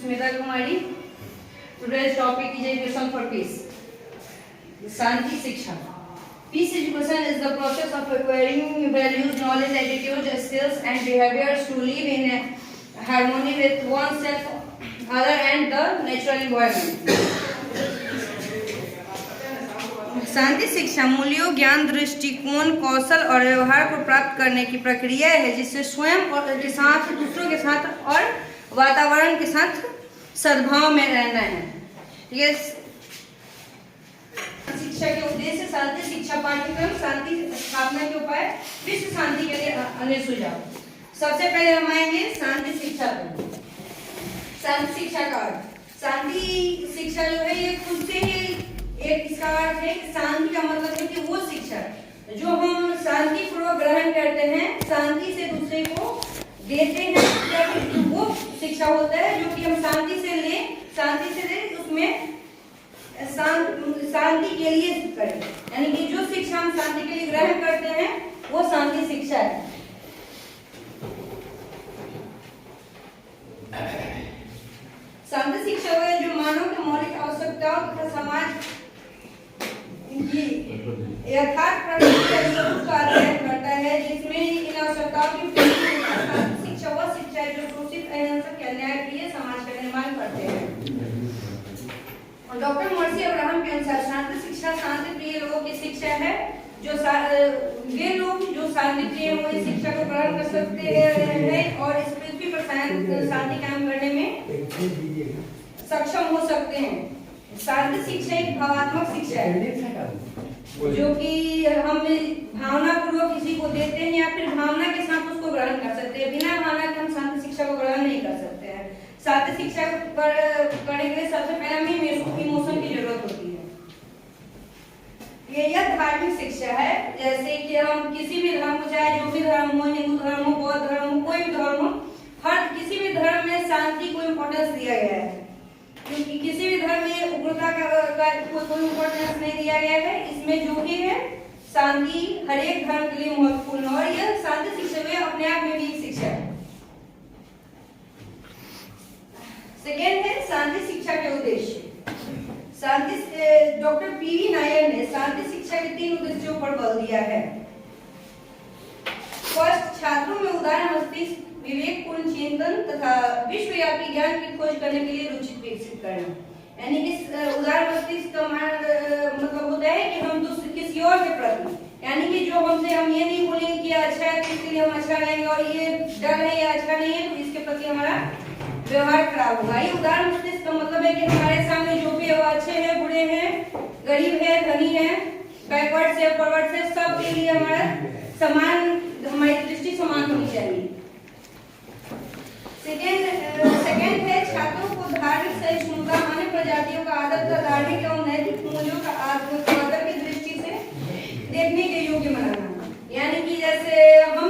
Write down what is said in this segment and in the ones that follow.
Smita Kumari. Today's topic is education for peace. शांति शिक्षा. Peace education is the process of acquiring values, knowledge, attitudes, skills, and behaviors to live in harmony with oneself, other, and the natural environment. शांति शिक्षा मूल्यों, ज्ञान, दृष्टिकोण, कौशल और व्यवहार को प्राप्त करने की प्रक्रिया है जिससे स्वयं और के साथ, दूसरों के साथ और वातावरण के साथ सद्भाव में रहना है. ये शिक्षा के उद्देश्य. शांति शिक्षा पाठ्यक्रम. शांति स्थापना के उपाय. विश्व शांति के लिए अन्य सुझाव. सबसे पहले हम आएंगे शांति शिक्षा पर. शांति शिक्षा का अर्थ. शांति शिक्षा जो है ये खुद से ही एक इसका अर्थ है कि शांति का मतलब है कि वो शिक्षा जो हम शांति पूर्वक ग्रहण करते हैं, शांति से दूसरे को देते हैं, या फिर वो शिक्षा होता है जो कि हम शांति से लें, उसमें शांति के लिए करें. यानी कि जो शिक्षा हम शांति के लिए ग्रहण करते हैं वो शांति शिक्षा है. शांति शिक्षा है जो मानव के मौलिक आवश्यकताओं तथा समाज की यथार्थ प्रकृति का अध्ययन करता है, जिसमें इन आवश्यकताओं की शांति शिक्षा वह शिक्षा है जो शोषित, अहिंसक, न्यायप्रिय समाज का निर्माण करते हैं. डॉक्टर मर्सी अब्राहम के अनुसार शांति शिक्षा शांति प्रिय लोगों की शिक्षा है. जो वे लोग जो शांति प्रिय हैं वो इस शिक्षा को ग्रहण कर सकते हैं और इस पृथ्वी पर शांति कायम करने में सक्षम हो सकते हैं. शांति शिक्षा एक भावात्मक शिक्षा है जो कि हम भावना पूर्वक किसी को देते हैं या फिर भावना के साथ उसको ग्रहण कर सकते हैं. बिना भावना के हम शांति शिक्षा को ग्रहण नहीं कर सकते हैं. शांति शिक्षा करने के लिए सबसे पहले हमें इमोशन की जरूरत होती है. यह धार्मिक शिक्षा है. जैसे कि हम किसी भी धर्म को, चाहे जो भी धर्म हो, हिंदू धर्म हो, बौद्ध धर्म हो, कोई भी धर्म हो, हर किसी भी धर्म में शांति को इम्पोर्टेंस दिया गया है. क्योंकि किसी भी धर्म में उग्रता का कोई इम्पोर्टेंस नहीं दिया गया है. इसमें जो भी है शांति हर एक धर्म के लिए महत्वपूर्ण है और यह शांति शिक्षा में अपने आप में भी एक शिक्षा है. सेकेंड है शांति शिक्षा के उद्देश्य. डॉक्टर पीवी नायर ने शांति शिक्षा के 3 उद्देश्यों पर बल दिया है. फर्स्ट, छात्रों में उदार मस्तिष्क, विवेकपूर्ण चिंतन तथा विश्वव्यापी ज्ञान की खोज करने के लिए रुचि विकसित करना. यानी कि उदार मस्तिष्क का मतलब होता है कि हम किसी और के प्रति, यानी कि जो हमसे, हम ये नहीं बोलेंगे कि अच्छा है तो इसके लिए हम अच्छा रहेंगे और ये डर है या अच्छा नहीं है तो इसके प्रति हमारा व्यवहार खराब होगा. ये उदार मस्तिष्क का मतलब है कि हमारे सामने जो भी है अच्छे हैं, बुरे हैं, गरीब है, धनी है, बैकवर्ड से, फॉरवर्ड से, सब के लिए हमारी दृष्टि समान होनी चाहिए. सेकेंड है छात्रों को धार्मिक सहिष्णुता, अन्य प्रजातियों का आदर तथा धार्मिक एवं नैतिक मूल्यों का आदर की दृष्टि से देखने के योग्य बनाना. यानी कि जैसे हम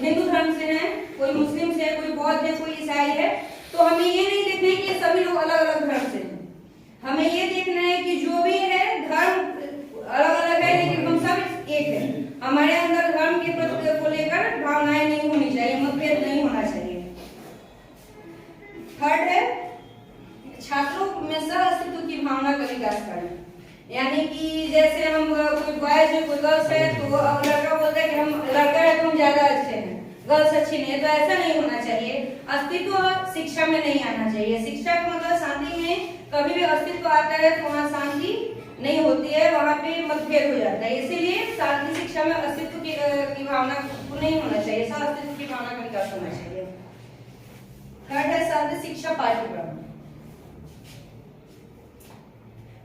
हिंदू धर्म से हैं, कोई मुस्लिम से है, कोई बौद्ध है, कोई ईसाई है, तो हमें ये नहीं देखना है कि सभी लोग अलग अलग धर्म से हैं. हमें ये देखना है कि जो भी है धर्म अलग अलग है लेकिन हम सब एक है. हमारे अंदर धर्म के प्रति को लेकर भावनाएं नहीं होनी चाहिए, मतभेद नहीं होना चाहिए. थर्ड है छात्रों में सह अस्तित्व की भावना का विकास करना. यानी कि जैसे हम कोई बॉयज है, कोई गर्ल्स है, तो लड़का बोलता है कि हम लड़का है तो हम ज्यादा अच्छे हैं, गर्ल्स अच्छी नहीं है, तो ऐसा नहीं होना चाहिए. अस्तित्व शिक्षा में नहीं आना चाहिए. शिक्षा का मतलब शांति में कभी भी अस्तित्व आता है तो वहाँ शांति नहीं होती है, वहाँ पे मतभेद हो जाता है. इसीलिए शांति शिक्षा में अस्तित्व की भावना नहीं होना चाहिए, सह अस्तित्व की भावना का विकास होना चाहिए. थर्ड है शांति शिक्षा पाठ्यक्रम.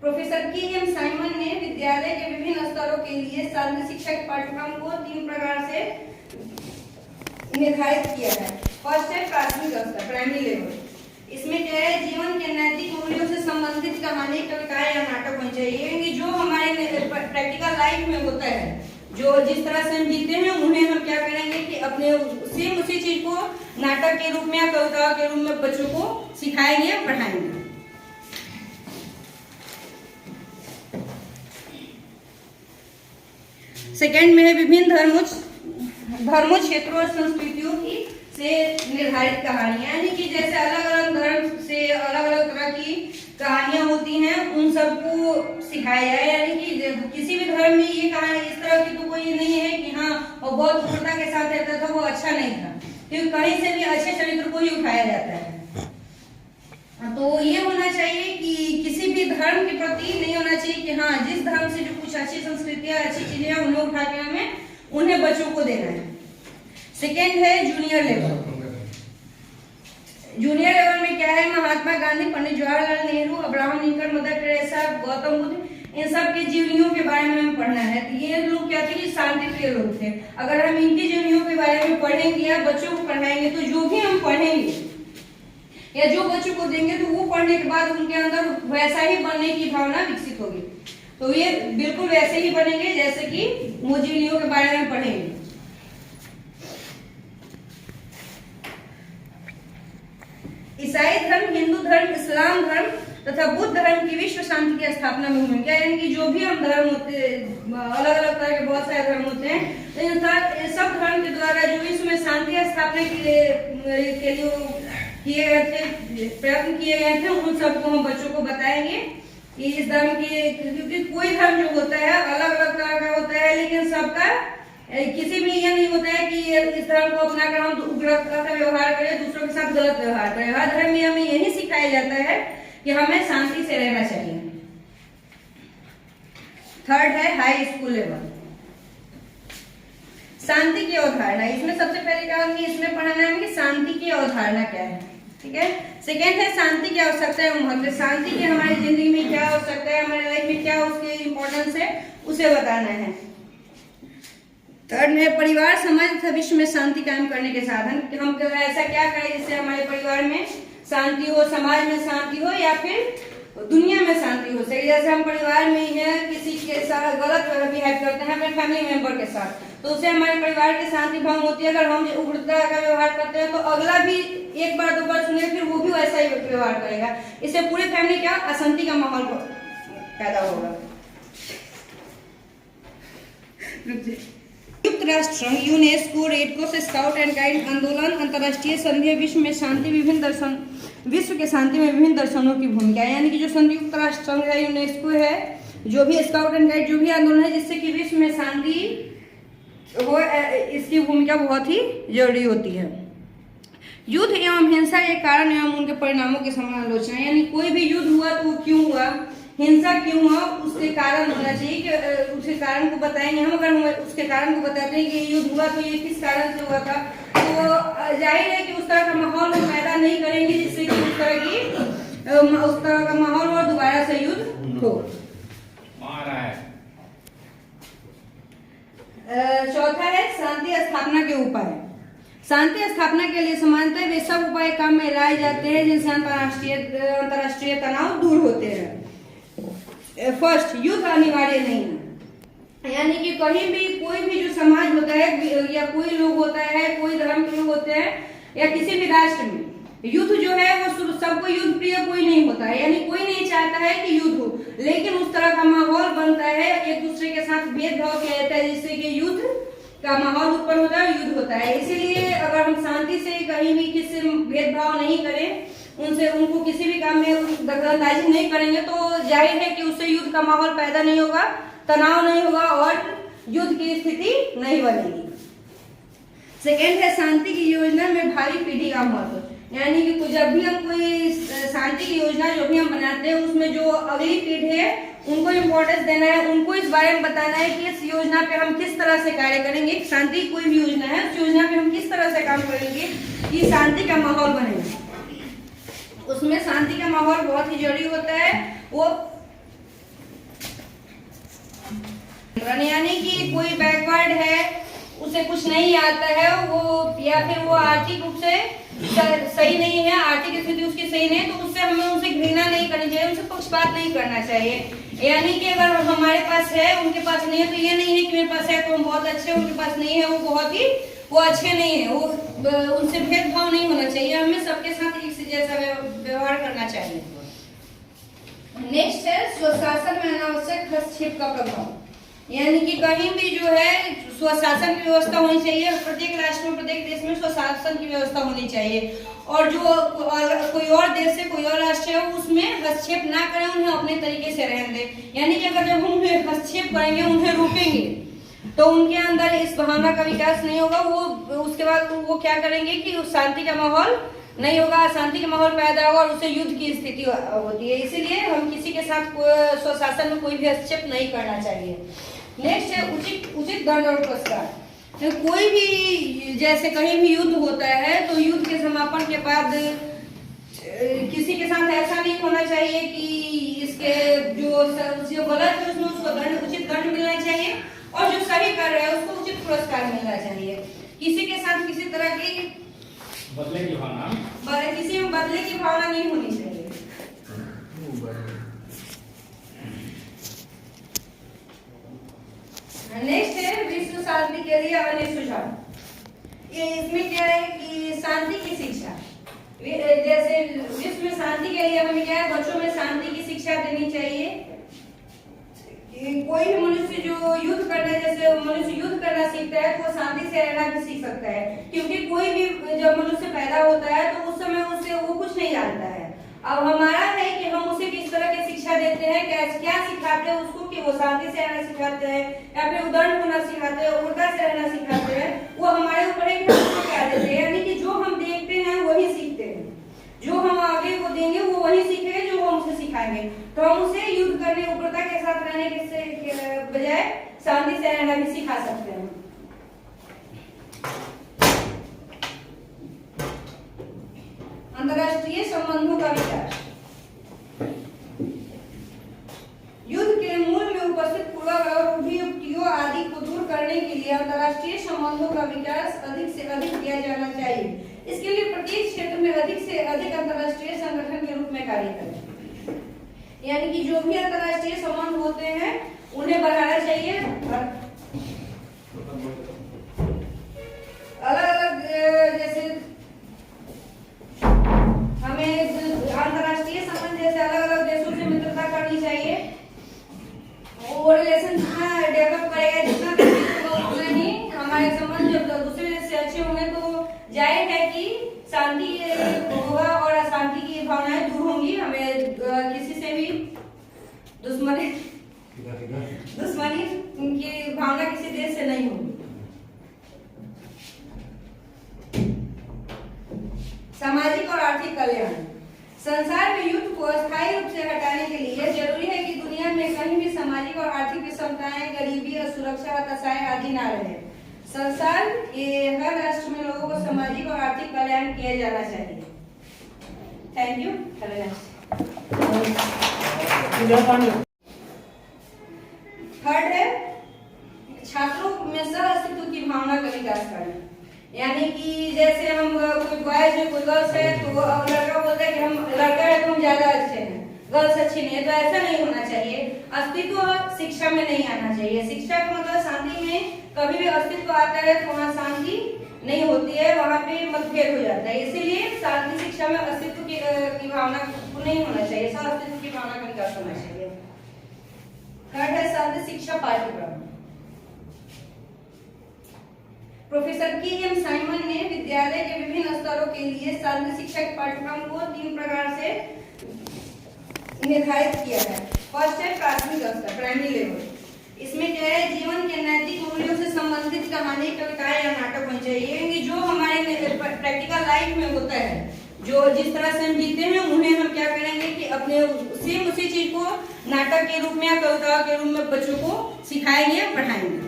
प्रोफेसर के एम साइमन ने विद्यालय के विभिन्न स्तरों के लिए शांति शिक्षा के पाठ्यक्रम को 3 प्रकार से निर्धारित किया है. फर्स्ट है प्राथमिक स्तर, प्राइमरी लेवल. इसमें क्या है, जीवन के नैतिक मूल्यों से संबंधित कहानी, कविताएं या नाटक होने चाहिए कि जो हमारे प्रैक्टिकल लाइफ में होता है, जो जिस तरह से हम जीते हैं उन्हें हम क्या करेंगे कि अपने सेम उसी चीज को नाटक के रूप में या कविताओं के रूप में बच्चों को सिखाएंगे, पढ़ाएंगे. सेकंड में है विभिन्न धर्मों, क्षेत्रों और संस्कृतियों की से निर्धारित कहानियां. यानी कि जैसे अलग अलग धर्म से कहीं से भी अच्छे चरित्र को ही उठाया जाता है। तो ये होना चाहिए कि किसी भी धर्म के प्रति नहीं होना चाहिए कि हाँ जिस धर्म से जो कुछ अच्छी संस्कृतियां अच्छी चीजें हैं उन्हें उठा के हमें उन्हें बच्चों को देना है। सेकेंड है जूनियर लेवल। जूनियर लेवल में क्या है, Mahatma Gandhi, Pandit Jawaharlal Nehru, Abraham Lincoln, Mother Teresa, Gautam Buddha, इन सब की जीवनियों के बारे में हमें पढ़ना है। तो ये लोग क्या थे कि शांति प्रिय लोग थे। अगर हम इनकी जीवनियों के बारे में पढ़ेंगे या बच्चों को पढ़ाएंगे तो जो भी हम पढ़ेंगे या जो बच्चों को देंगे तो वो पढ़ने के बाद उनके अंदर वैसा ही बनने की भावना विकसित होगी। तो ये बिल्कुल वैसे ही बनेंगे जैसे कि वो जीवनियों के बारे में पढ़ेंगे। ईसाई धर्म, हिंदू धर्म, इस्लाम धर्म तथा बुद्ध धर्म की विश्व शांति की स्थापना में भूमिका, यानी कि जो भी हम धर्म होते अलग अलग तरह के बहुत सारे धर्म होते हैं, तो इन सब धर्म के द्वारा जो विश्व में शांति स्थापना के लिए किए गए थे, प्रयत्न किए गए थे, उन सबको हम बच्चों को बताएंगे कि इस धर्म के, क्योंकि कोई धर्म जो होता है अलग अलग तरह का होता है, लेकिन सबका किसी भी ये नहीं होता है कि इस धर्म को अपना कर हम उग्रता का व्यवहार करें, दूसरों के साथ गलत व्यवहार करें। हर धर्म में हमें यही सिखाया जाता है कि हमें शांति से रहना चाहिए। थर्ड है हाई स्कूल लेवल, शांति की अवधारणा। इसमें सबसे पहले क्या होगी, इसमें पढ़ाना है कि शांति की अवधारणा क्या है, ठीक है। सेकेंड है शांति की आवश्यकता है महत्व, शांति की हमारी जिंदगी में क्या आवश्यकता है, हमारे लाइफ में क्या उसकी इंपॉर्टेंस है, उसे बताना है। थर्ड में परिवार, समाज तथा विश्व में शांति कायम करने के साधन, कि हम ऐसा क्या करें जिससे हमारे परिवार में शांति हो, समाज में शांति हो या फिर दुनिया में शांति हो सके। जैसे हम परिवार में ही है किसी के साथ गलत बिहेव करते हैं अपने फैमिली मेंबर के साथ, तो उससे हमारे परिवार की शांति भंग होती है। अगर हम उग्रता का व्यवहार करते हैं तो अगला भी एक बार दो बार सुनेगा, फिर वो भी वैसा ही व्यवहार करेगा। इससे पूरी फैमिली क्या अशांति का माहौल पैदा होगा। संयुक्त राष्ट्र, UNESCO, red cross, scout and guide आंदोलन, अंतर्राष्ट्रीय संधि, विश्व में शांति, विभिन्न दर्शन, विश्व के शांति में विभिन्न दर्शनों की भूमिका, यानी कि जो संयुक्त राष्ट्र संघ है, यूनेस्को है, जो भी स्काउट एंड गाइड, जो भी आंदोलन है जिससे कि विश्व में शांति हो, इसकी भूमिका बहुत ही जरूरी होती है। युद्ध एवं हिंसा के कारण एवं उनके परिणामों की समालोचना, यानी कोई भी युद्ध हुआ तो वो क्यों हुआ, हिंसा क्यों हुआ, उसके कारण होना चाहिए कि उसके कारण को बताएंगे हम। अगर हम उसके कारण को बताते हैं कि युद्ध हुआ तो ये किस कारण से हुआ था, तो जाहिर है कि उस तरह का माहौल पैदा नहीं करेंगे जिससे कि उस तरह का माहौल और दोबारा से युद्ध हो। चौथा है शांति स्थापना के उपाय। शांति स्थापना के लिए समानतः वे सब उपाय काम में लाए जाते हैं जिनसे अंतर्राष्ट्रीय तनाव दूर होते हैं। फर्स्ट, युद्ध अनिवार्य नहीं है, यानी कि कहीं भी कोई भी जो समाज होता है या कोई लोग होता है, कोई धर्म के लोग होते हैं या किसी भी राष्ट्र में युद्ध जो है वो सबको युद्ध प्रिय कोई नहीं होता है, यानी कोई नहीं चाहता है कि युद्ध हो, लेकिन उस तरह का माहौल बनता है, एक दूसरे के साथ भेदभाव किया जाता है जिससे कि युद्ध का माहौल उत्पन्न होता है, युद्ध होता है। इसीलिए अगर हम शांति से कहीं भी किसी से भेदभाव नहीं करें, उनसे उनको किसी भी काम में दखलंदाजी नहीं करेंगे तो जाहिर है कि उससे युद्ध का माहौल पैदा नहीं होगा, तनाव नहीं होगा और युद्ध की स्थिति नहीं बनेगी। सेकेंड है शांति की योजना में भावी पीढ़ी का महत्व, यानी कि जब भी हम कोई शांति की योजना जो भी हम बनाते हैं उसमें जो अगली पीढ़ी है उनको इम्पोर्टेंस देना है, उनको इस बारे में बताना है कि इस योजना पे हम किस तरह से कार्य करेंगे। शांति कोई भी योजना है, उस योजना पे हम किस तरह से काम करेंगे कि शांति का माहौल बनेगा। उसमें शांति का माहौल बहुत ही जरूरी होता है। वो यानी कि कोई बैकवर्ड है, उसे कुछ नहीं आता है, वो या फिर वो आर्थिक रूप से सही नहीं है, आर्थिक स्थिति उसकी सही नहीं है, तो उससे हमें उनसे घृणा नहीं करनी चाहिए, उनसे पक्षपात नहीं करना चाहिए। यानी कि अगर हमारे पास है उनके पास नहीं है तो ये नहीं है कि मेरे पास है तो हम बहुत अच्छे, उनके पास नहीं है वो अच्छे नहीं है, वो उनसे भेदभाव नहीं होना चाहिए। हमें सबके साथ एक से जैसा व्यवहार करना चाहिए। नेक्स्ट है स्वशासन में अनावश्यक हस्तक्षेप का प्रभाव, यानी कि कहीं भी जो है स्वशासन की व्यवस्था होनी चाहिए। प्रत्येक राष्ट्र में, प्रत्येक देश में स्वशासन की व्यवस्था होनी चाहिए और जो कोई और देश से कोई और राष्ट्र है उसमें हस्तक्षेप ना करें, उन्हें अपने तरीके से रहने दें। यानी कि अगर जब हम उन्हें हस्तक्षेप करेंगे, उन्हें रोकेंगे तो उनके अंदर इस भावना का विकास नहीं होगा। वो उसके बाद वो क्या करेंगे कि उस शांति का माहौल नहीं होगा, अशांति का माहौल पैदा होगा और उससे युद्ध की स्थिति होती है। इसीलिए हम किसी के साथ स्वशासन में कोई भी हस्तक्षेप नहीं करना चाहिए। नेक्स्ट है उचित दंड और पुरस्कार। तो कोई भी जैसे कहीं भी युद्ध होता है तो युद्ध के समापन के बाद किसी के साथ ऐसा नहीं होना चाहिए कि इसके जो गलत है उसमें उसको उचित दंड मिलना चाहिए और जो सही कर रहा है उसको उचित पुरस्कार मिलना चाहिए। किसी के साथ किसी तरह की बदले की भावना, किसी में बदले की भावना नहीं होनी चाहिए। नेक्स्ट है विश्व शांति के लिए अन्य सुझाव। ये इसमें क्या है कि शांति की शिक्षा, जैसे विश्व में शांति के लिए हमें क्या है, बच्चों में शांति की शिक्षा देनी चाहिए। कोई भी मनुष्य जो युद्ध करना, जैसे मनुष्य युद्ध करना सीखता है तो वो शांति से रहना भी सीख सकता है, क्योंकि कोई भी जब मनुष्य पैदा होता है तो उस समय उससे वो कुछ नहीं जानता है। अब हमारा है कि हम उसे किस तरह की शिक्षा देते हैं, क्या सिखाते हैं उसको, कि वो शांति से रहना सिखाते हैं या फिर उदार होना सिखाते हैं, उल्टा से रहना सिखाते हैं, वो हमारे ऊपर है कि हम उसको क्या देते हैं। यानी कि जो हम देखते हैं वही सीखते हैं, जो हम आगे को देंगे वो वही सीखेंगे जो हम उसे सिखाएंगे। तो हम उसे युद्ध करने, उग्रता के साथ रहने के बजाय शांति से रहना भी सिखा सकते हैं। अंतर्राष्ट्रीय संबंधों का विकास। युद्ध के मूल में उपस्थित पूर्वाग्रह और अभियुक्तियों आदि को दूर करने के लिए अंतर्राष्ट्रीय संबंधों का विकास अधिक से अधिक किया जाना चाहिए। इसके लिए प्रत्येक क्षेत्र में अधिक से अधिक अंतर्राष्ट्रीय संगठन के रूप में कार्य करें। यानी कि जो भी अंतर्राष्ट्रीय संबंध होते हैं उन्हें बढ़ाना चाहिए। अलग अलग जैसे हमें अंतर्राष्ट्रीय संबंध जैसे अलग अलग देशों से मित्रता करनी चाहिए। वो रिलेशन जितना डेवलप करेगा, जितना उतना ही हमारे संबंध जब दूसरे देश से अच्छे होंगे तो जाहिर है कि शांति होगा और अशांति की भावनाएं दूर होंगी। हमें किसी से भी दुश्मनी की भावना किसी देश से नहीं होगी। सामाजिक और आर्थिक कल्याण। संसार में युद्ध को अस्थायी रूप से हटाने के लिए जरूरी है कि दुनिया में कहीं भी सामाजिक और आर्थिक विषमताएं, गरीबी, असुरक्षा, हताशाएं आदि न रहे। संसार के हर राष्ट्र में लोगों को सामाजिक और आर्थिक कल्याण किया जाना चाहिए। Thank you. थर्ड है छात्रों में सह अस्तित्व की भावना का विकास करना। यानी कि जैसे हम कोई बॉयज है कोई गर्ल्स है तो लड़का बोलता है कि हम लड़का है तो हम ज्यादा अच्छे हैं, गर्ल्स अच्छी नहीं है, तो ऐसा नहीं होना चाहिए। अस्तित्व शिक्षा में नहीं आना चाहिए। शिक्षा का मतलब शांति में कभी भी अस्तित्व आता है तो वहाँ शांति नहीं होती है, वहाँ पे मतभेद हो जाता है। इसीलिए शांति शिक्षा में अस्तित्व की भावना नहीं होना चाहिए, सह अस्तित्व की भावना का विकास होना चाहिए। थर्ड है शांति शिक्षा पाठ्यक्रम। Professor KM. साइमन ने विद्यालय के विभिन्न स्तरों के लिए शांति शिक्षा के पाठ्यक्रम को 3 प्रकार से निर्धारित किया है। फर्स्ट है प्राथमिक स्तर, प्राइमरी लेवल। इसमें क्या है, जीवन के नैतिक मूल्यों से संबंधित कहानी, कविताएं या नाटक होने चाहिए कि जो हमारे प्रैक्टिकल लाइफ में होता है, जो जिस तरह से हम जीते हैं उन्हें हम क्या करेंगे कि अपने सेम उसी चीज को नाटक के रूप में या कविताओं के रूप में बच्चों को सिखाएंगे, पढ़ाएंगे।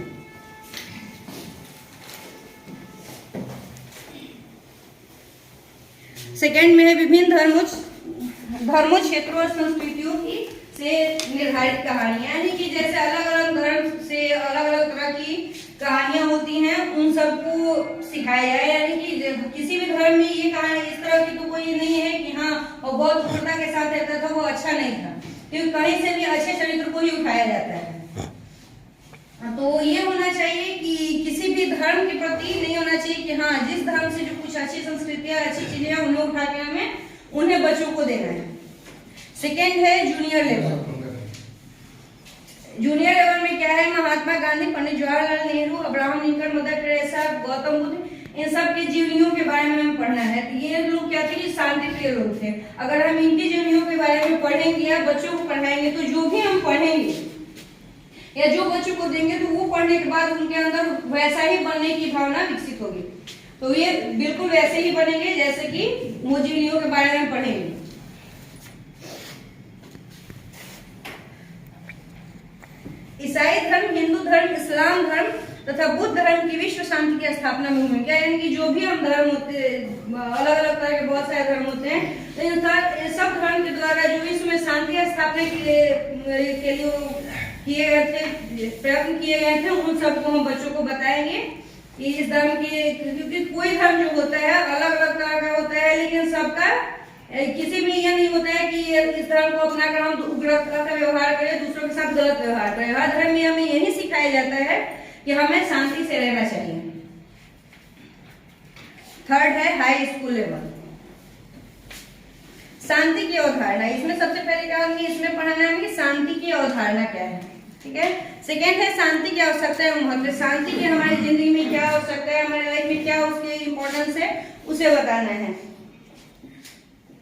सेकेंड में है विभिन्न धर्मों, क्षेत्रों और संस्कृतियों की से निर्धारित कहानियां। यानी कि जैसे अलग अलग धर्म से अलग अलग तरह की कहानियां होती हैं, उन सबको सिखाया जाए। यानी कि किसी भी धर्म में ये कहानी इस तरह की तो कोई नहीं है कि हाँ वो बहुत क्रूरता के साथ रहता था, वो अच्छा नहीं था, क्योंकि कहीं से भी अच्छे चरित्र को ही उठाया जाता है। तो ये होना चाहिए कि किसी भी धर्म के प्रति नहीं होना चाहिए कि हाँ जिस धर्म से जो कुछ अच्छी संस्कृतियां, अच्छी चीजें हैं उन्हें उठा के हमें उन्हें बच्चों को देना है। सेकेंड है जूनियर लेवल। जूनियर लेवल में क्या है, Mahatma Gandhi, Pandit Jawaharlal Nehru, Abraham Lincoln, Mother Teresa, Gautam Buddha, इन सब की जीवनियों के बारे में हमें पढ़ना है। तो ये लोग क्या थे कि शांति प्रिय लोग थे। अगर हम इनकी जीवनियों के बारे में पढ़ेंगे या बच्चों को पढ़ाएंगे तो जो भी हम पढ़ेंगे या जो बच्चों को देंगे तो वो पढ़ने के बाद उनके अंदर वैसा ही बनने की भावना विकसित होगी। तो ये बिल्कुल वैसे ही बनेंगे जैसे कि मोजिलियों के बारे में पढ़ेंगे। ईसाई धर्म, हिंदू धर्म, इस्लाम धर्म तथा बुद्ध धर्म की विश्व शांति की स्थापना में भूमिका, यानी कि जो भी हम धर्म होते अलग अलग तरह के बहुत सारे धर्म होते हैं, तो इन सब धर्म के द्वारा जो विश्व में शांति स्थापना के लिए किए गए थे, प्रयत्न किए गए थे, उन सबको हम बच्चों को बताएंगे कि इस धर्म के, क्योंकि कोई धर्म जो होता है अलग अलग तरह का होता है, लेकिन सबका किसी में यह नहीं होता है कि इस धर्म को अपना कर हम उग्रता का व्यवहार करें, दूसरों के साथ गलत व्यवहार करें। हर धर्म में हमें यही सिखाया जाता है कि हमें शांति से रहना चाहिए। थर्ड है हाई स्कूल लेवल, शांति की अवधारणा। इसमें सबसे पहले क्या होगी, इसमें पढ़ाना है कि शांति की अवधारणा क्या है, ठीक है। सेकेंड है शांति की आवश्यकता एवं महत्व, शांति की हमारी जिंदगी में क्या आवश्यकता है, हमारे लाइफ में क्या उसके इम्पोर्टेंस है, उसे बताना है।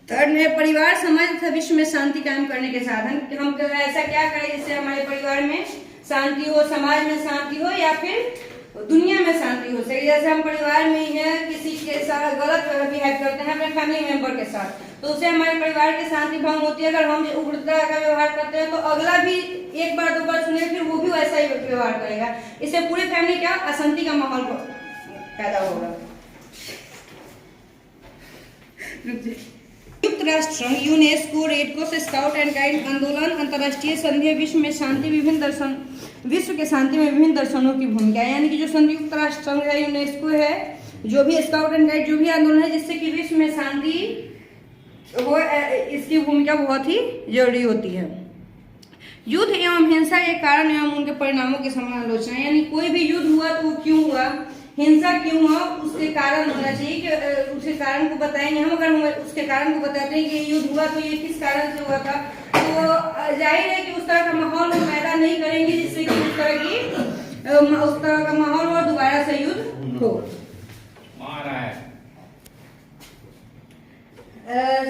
थर्ड में परिवार, समाज तथा विश्व में शांति कायम करने के साधन, हम ऐसा क्या करें जिससे हमारे परिवार में शांति हो, समाज में शांति हो, या फिर दुनिया में शांति हो सके। जैसे हम परिवार में ही है, किसी के साथ गलत बिहेव करते हैं अपने फैमिली मेंबर के साथ, तो उससे हमारे परिवार की शांति भंग होती है। अगर हम उग्रता का व्यवहार करते हैं तो अगला भी एक बार दो बार सुनेगा, फिर वो भी वैसा ही व्यवहार करेगा। इससे पूरी फैमिली क्या अशांति का माहौल पैदा होगा। संयुक्त राष्ट्र संघ, UNESCO, red cross, scout and guide आंदोलन, अंतर्राष्ट्रीय संधि, विश्व में शांति, विभिन्न दर्शन, विश्व के शांति में विभिन्न दर्शनों की भूमिका, यानी कि जो संयुक्त राष्ट्र संघ है, यूनेस्को है, जो भी स्काउट एंड गाइड, जो भी आंदोलन है जिससे कि विश्व में शांति हो, इसकी भूमिका बहुत ही जरूरी होती है। युद्ध एवं हिंसा के कारण एवं उनके परिणामों की समालोचना, यानी कोई भी युद्ध हुआ तो क्यों हुआ, हिंसा क्यों हुआ, उसके कारण होना चाहिए कि उसके कारण को बताएंगे हम। अगर हम उसके कारण को बताते हैं कि युद्ध हुआ तो ये किस कारण से हुआ था, तो जाहिर है कि उस तरह का माहौल हम पैदा नहीं करेंगे जिससे कि उस तरह का माहौल और दोबारा से युद्ध हो।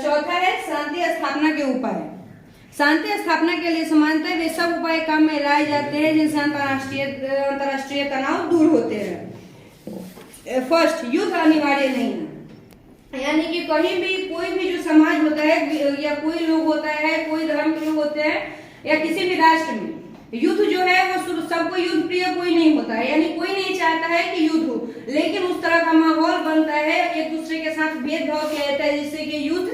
चौथा है शांति स्थापना के उपाय। शांति स्थापना के लिए सामान्यतः वे सब उपाय काम में लाए जाते हैं जिनसे अंतर्राष्ट्रीय तनाव दूर होते हैं। फर्स्ट, युद्ध अनिवार्य नहीं है, यानी कि कहीं भी कोई भी जो समाज होता है या कोई लोग होता है, कोई धर्म के लोग होते हैं, या किसी भी राष्ट्र में युद्ध जो है वो सबको युद्ध प्रिय कोई नहीं होता है, यानी कोई नहीं चाहता है कि युद्ध हो, लेकिन उस तरह का माहौल बनता है, एक दूसरे के साथ भेदभाव किया जाता है जिससे कि युद्ध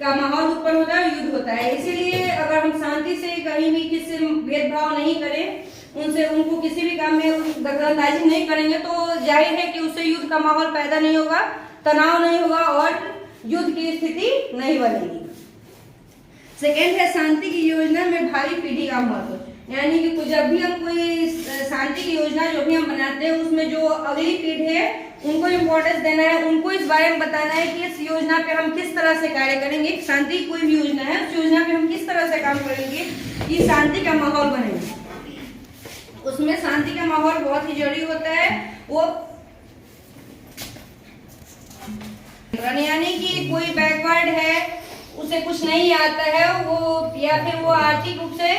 का माहौल उत्पन्न होता है, युद्ध होता है। इसीलिए अगर हम शांति से कहीं भी किसी से भेदभाव नहीं करें, उनको किसी भी काम में दखलंदाजी नहीं करेंगे, तो जाहिर है कि उससे युद्ध का माहौल पैदा नहीं होगा, तनाव नहीं होगा और युद्ध की स्थिति नहीं बनेगी। सेकेंड है शांति की योजना में भावी पीढ़ी का महत्व, यानी कि जब भी हम कोई शांति की योजना जो भी हम बनाते हैं उसमें जो अगली पीढ़ी है उनको इम्पोर्टेंस देना है, उनको इस बारे में बताना है कि इस योजना पे हम किस तरह से कार्य करेंगे। शांति कोई भी योजना है, उस योजना पे हम किस तरह से काम करेंगे कि शांति का माहौल बनेगा। उसमें शांति का माहौल बहुत ही जरूरी होता है। वो यानी कि कोई बैकवर्ड है, उसे कुछ नहीं आता है, वो या फिर वो आर्थिक रूप से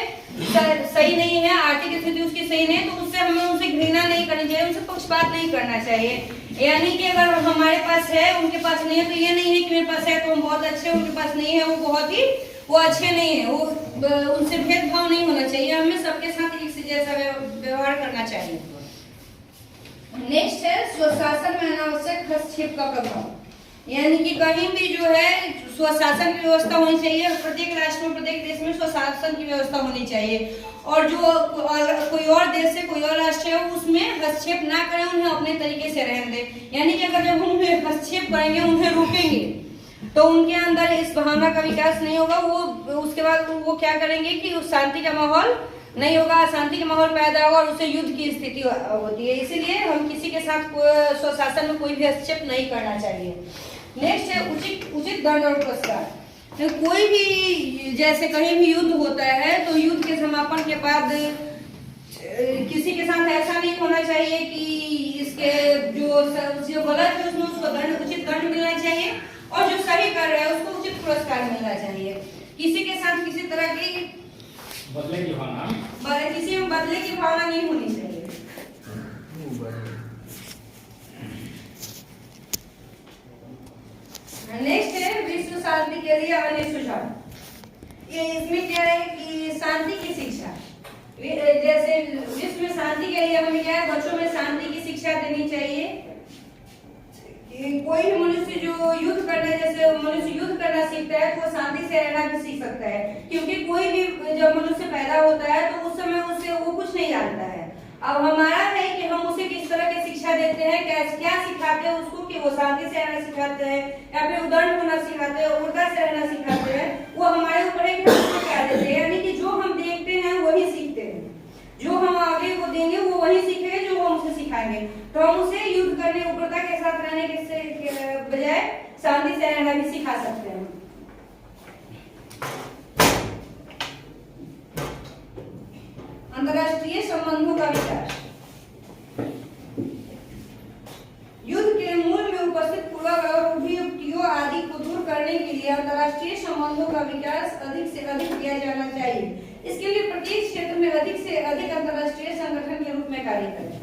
सही नहीं है, आर्थिक स्थिति उसकी सही नहीं है, तो उससे हमें उनसे घृणा नहीं करनी चाहिए, उनसे पक्षपात नहीं करना चाहिए। यानी कि अगर हमारे पास है उनके पास नहीं है, तो ये नहीं है कि मेरे पास है तो हम बहुत अच्छे, उनके पास नहीं है वो अच्छे नहीं है, वो उनसे भेदभाव नहीं होना चाहिए। हमें सबके साथ एक से जैसा व्यवहार करना चाहिए। नेक्स्ट है स्वशासन में अनावश्यक हस्तक्षेप का प्रभाव, यानी कि कहीं भी जो है स्वशासन की व्यवस्था होनी चाहिए। प्रत्येक राष्ट्र में, प्रत्येक देश में स्वशासन की व्यवस्था होनी चाहिए, और जो कोई और देश से कोई और राष्ट्र है उसमें हस्तक्षेप ना करें, उन्हें अपने तरीके से रहने दें। यानी कि अगर जब हम उन्हें हस्तक्षेप करेंगे, उन्हें रोकेंगे, तो उनके अंदर इस भावना का विकास नहीं होगा। वो उसके बाद वो क्या करेंगे कि उस शांति का माहौल नहीं होगा, अशांति का माहौल पैदा होगा और उससे युद्ध की स्थिति होती है। इसीलिए हम किसी के साथ स्वशासन में कोई भी हस्तक्षेप नहीं करना चाहिए। नेक्स्ट है उचित दंड और पुरस्कार। कोई भी जैसे कहीं भी युद्ध होता है तो युद्ध के समापन के बाद किसी के साथ ऐसा नहीं होना चाहिए कि इसके जो गलत है उसमें उसको उचित दंड मिलना चाहिए, और जो सही कर रहा है उसको उचित पुरस्कार मिलना चाहिए। किसी के साथ किसी तरह की बदले की भावना किसी में बदले की भावना नहीं होनी चाहिए। नेक्स्ट है विश्व शांति के लिए अन्य सुझाव। ये इसमें क्या है कि शांति की शिक्षा, जैसे विश्व में शांति के लिए हमें क्या है, बच्चों में शांति की शिक्षा देनी चाहिए। कोई भी मनुष्य जो युद्ध करना, जैसे मनुष्य युद्ध करना सीखता है तो वो शांति से रहना भी सीख सकता है, क्योंकि कोई भी जब मनुष्य पैदा होता है तो उस समय उसे वो कुछ नहीं जानता है। अब हमारा है कि हम उसे किस तरह की शिक्षा देते हैं, क्या सिखाते हैं उसको, कि वो शांति से रहना सिखाते हैं या फिर उदाहरण होना सिखाते हैं, उर्दा से रहना सिखाते हैं, वो हमारे ऊपर है कि हम उसको क्या देते हैं। यानी कि जो हम देखते हैं वही सीखते हैं, जो हम आगे को देंगे वो वही सीखेंगे जो हम उसे सिखाएंगे। तो हम उसे युद्ध करने, उग्रता के साथ रहने के बजाय शांति से रहना भी सिखा सकते हैं। अंतर्राष्ट्रीय संबंधों का विकास। युद्ध के मूल में उपस्थित पूर्वाग्रह और अभियुक्तियों आदि को दूर करने के लिए अंतर्राष्ट्रीय संबंधों का विकास अधिक से अधिक किया जाना चाहिए। इसके लिए प्रत्येक क्षेत्र में अधिक से अधिक अंतर्राष्ट्रीय संगठन के रूप में कार्य करें।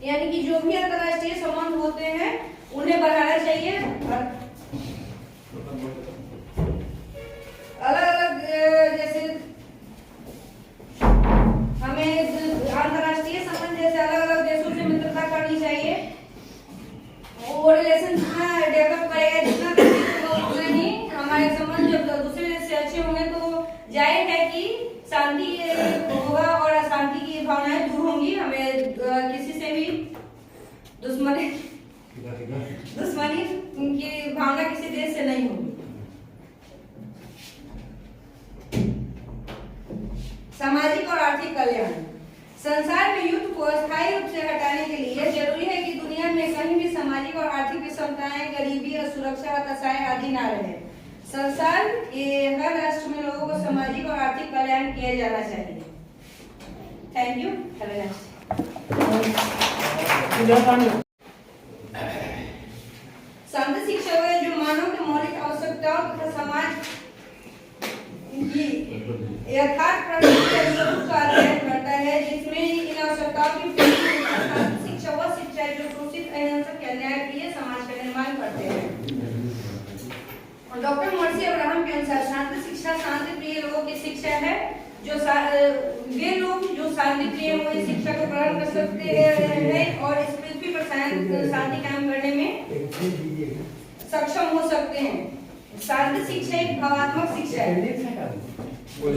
यानी कि जो भी अंतर्राष्ट्रीय संबंध होते हैं उन्हें बढ़ाना चाहिए। अलग अलग जैसे हमें अंतर्राष्ट्रीय संबंध, जैसे अलग अलग देशों से मित्रता करनी चाहिए। वो रिलेशन जितना डेवलप करेगा, जितना उतना ही हमारे संबंध जब दूसरे देश से अच्छे होंगे तो जाहिर है कि शांति होगा और अशांति की भावनाएं दूर होंगी। हमें किसी से भी दुश्मनी की भावना किसी देश से नहीं होगी। सामाजिक और आर्थिक कल्याण। संसार में युद्ध को अस्थायी रूप से हटाने के लिए जरूरी है कि दुनिया में कहीं भी सामाजिक और आर्थिक विषमताएं, गरीबी, असुरक्षा, हताशाएं आदि न रहे। संसार के हर राष्ट्र में लोगों को सामाजिक और आर्थिक कल्याण किया जाना चाहिए। Thank you. Have a nice day. शांति शिक्षा है जो मानव के मौलिक आवश्यकताओं तथा समाज की यथार्थ प्रकृति के स्वरूप का अध्ययन करता है, जिसमें इन आवश्यकताओं की शांति शिक्षा वह शिक्षा है जो शोषित, अहिंसक, अन्यायप्रिय समाज का निर्माण करते हैं। और डॉक्टर मर्सी अब्राहम के अनुसार शांति शिक्षा शांति प्रिय लोगों की शिक्षा है। जो वे लोग जो शांति प्रिय वो इस शिक्षा को ग्रहण कर सकते हैं और इस पृथ्वी पर शांति कायम करने में सक्षम हो सकते हैं। शांति शिक्षा एक भावात्मक शिक्षा है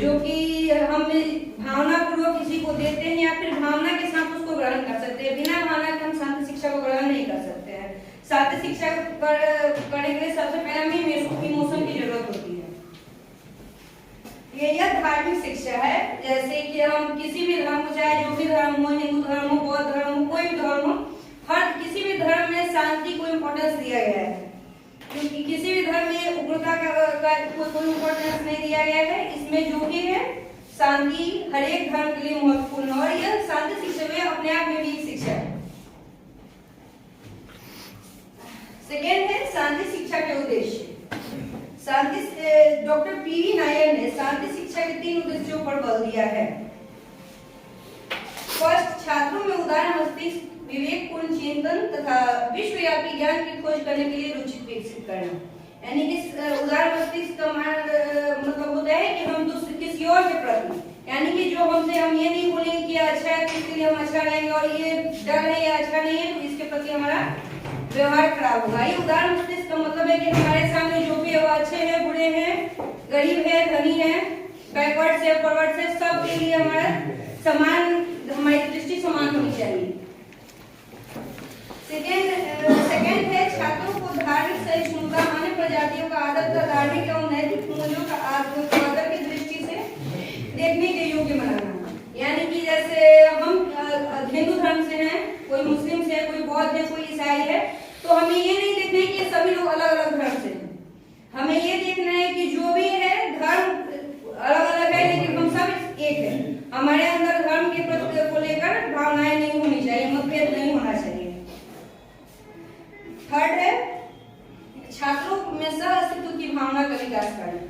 जो कि हम भावना पूर्वक किसी को देते हैं या फिर भावना के साथ उसको ग्रहण कर सकते हैं। बिना भावना के हम शांति शिक्षा को ग्रहण नहीं कर सकते हैं। शांति शिक्षा करने के लिए सबसे पहले हमें इमोशन की जरूरत होती है। यह धार्मिक शिक्षा है, जैसे कि हम किसी भी धर्म को, चाहे जो भी धर्म हो, हिंदू धर्म हो, बौद्ध धर्म हो, कोई भी धर्म हो, हर किसी भी धर्म में शांति को इम्पोर्टेंस दिया गया है, क्योंकि किसी भी धर्म में उग्रता का कोई इम्पोर्टेंस नहीं दिया गया है। इसमें जो भी है शांति हर एक धर्म के लिए महत्वपूर्ण है और यह शांति शिक्षा में अपने आप में भी एक शिक्षा है। सेकेंड है शांति शिक्षा के उद्देश्य। शांति डॉक्टर पीवी नायर ने शांति शिक्षा के 3 उद्देश्यों पर बल दिया है। फर्स्ट, छात्रों में उदार मस्तिष्क, विवेकपूर्ण चिंतन तथा विश्वव्यापी ज्ञान की खोज करने के लिए रुचि विकसित करना। यानी इस उदार मस्तिष्क का मतलब होता है कि हम दूसरे किसी और के प्रति, यानी कि जो हमसे हम ये नहीं बोलेंगे कि अच्छा है तो इसके लिए हम अच्छा रहेंगे और ये डर है या अच्छा नहीं है तो इसके प्रति हमारा व्यवहार खराब होगा। ये उदार मस्तिष्क का मतलब है कि हमारे सामने जो भी अच्छे हैं, बुरे हैं, गरीब है, धनी है, बैकवर्ड से, फॉरवर्ड से, सब के लिए हमारा समान, हमारी दृष्टि समान होनी चाहिए। सेकेंड है छात्रों को धार्मिक सहिष्णुता, अन्य प्रजातियों का आदर तथा धार्मिक एवं नैतिक मूल्यों का आदर की दृष्टि से देखने के योग्य बनाना। यानी कि जैसे हम हिंदू धर्म से हैं, कोई मुस्लिम से है, कोई बौद्ध है, कोई ईसाई है, तो हमें ये नहीं देखना है कि सभी लोग अलग अलग धर्म से हैं। हमें ये देखना है कि जो भी है धर्म अलग अलग है लेकिन हम सब एक है। हमारे अंदर धर्म के प्रति को लेकर भावनाएं नहीं होनी चाहिए, मतभेद नहीं होना चाहिए। थर्ड है छात्रों में सह अस्तित्व की भावना का विकास करना।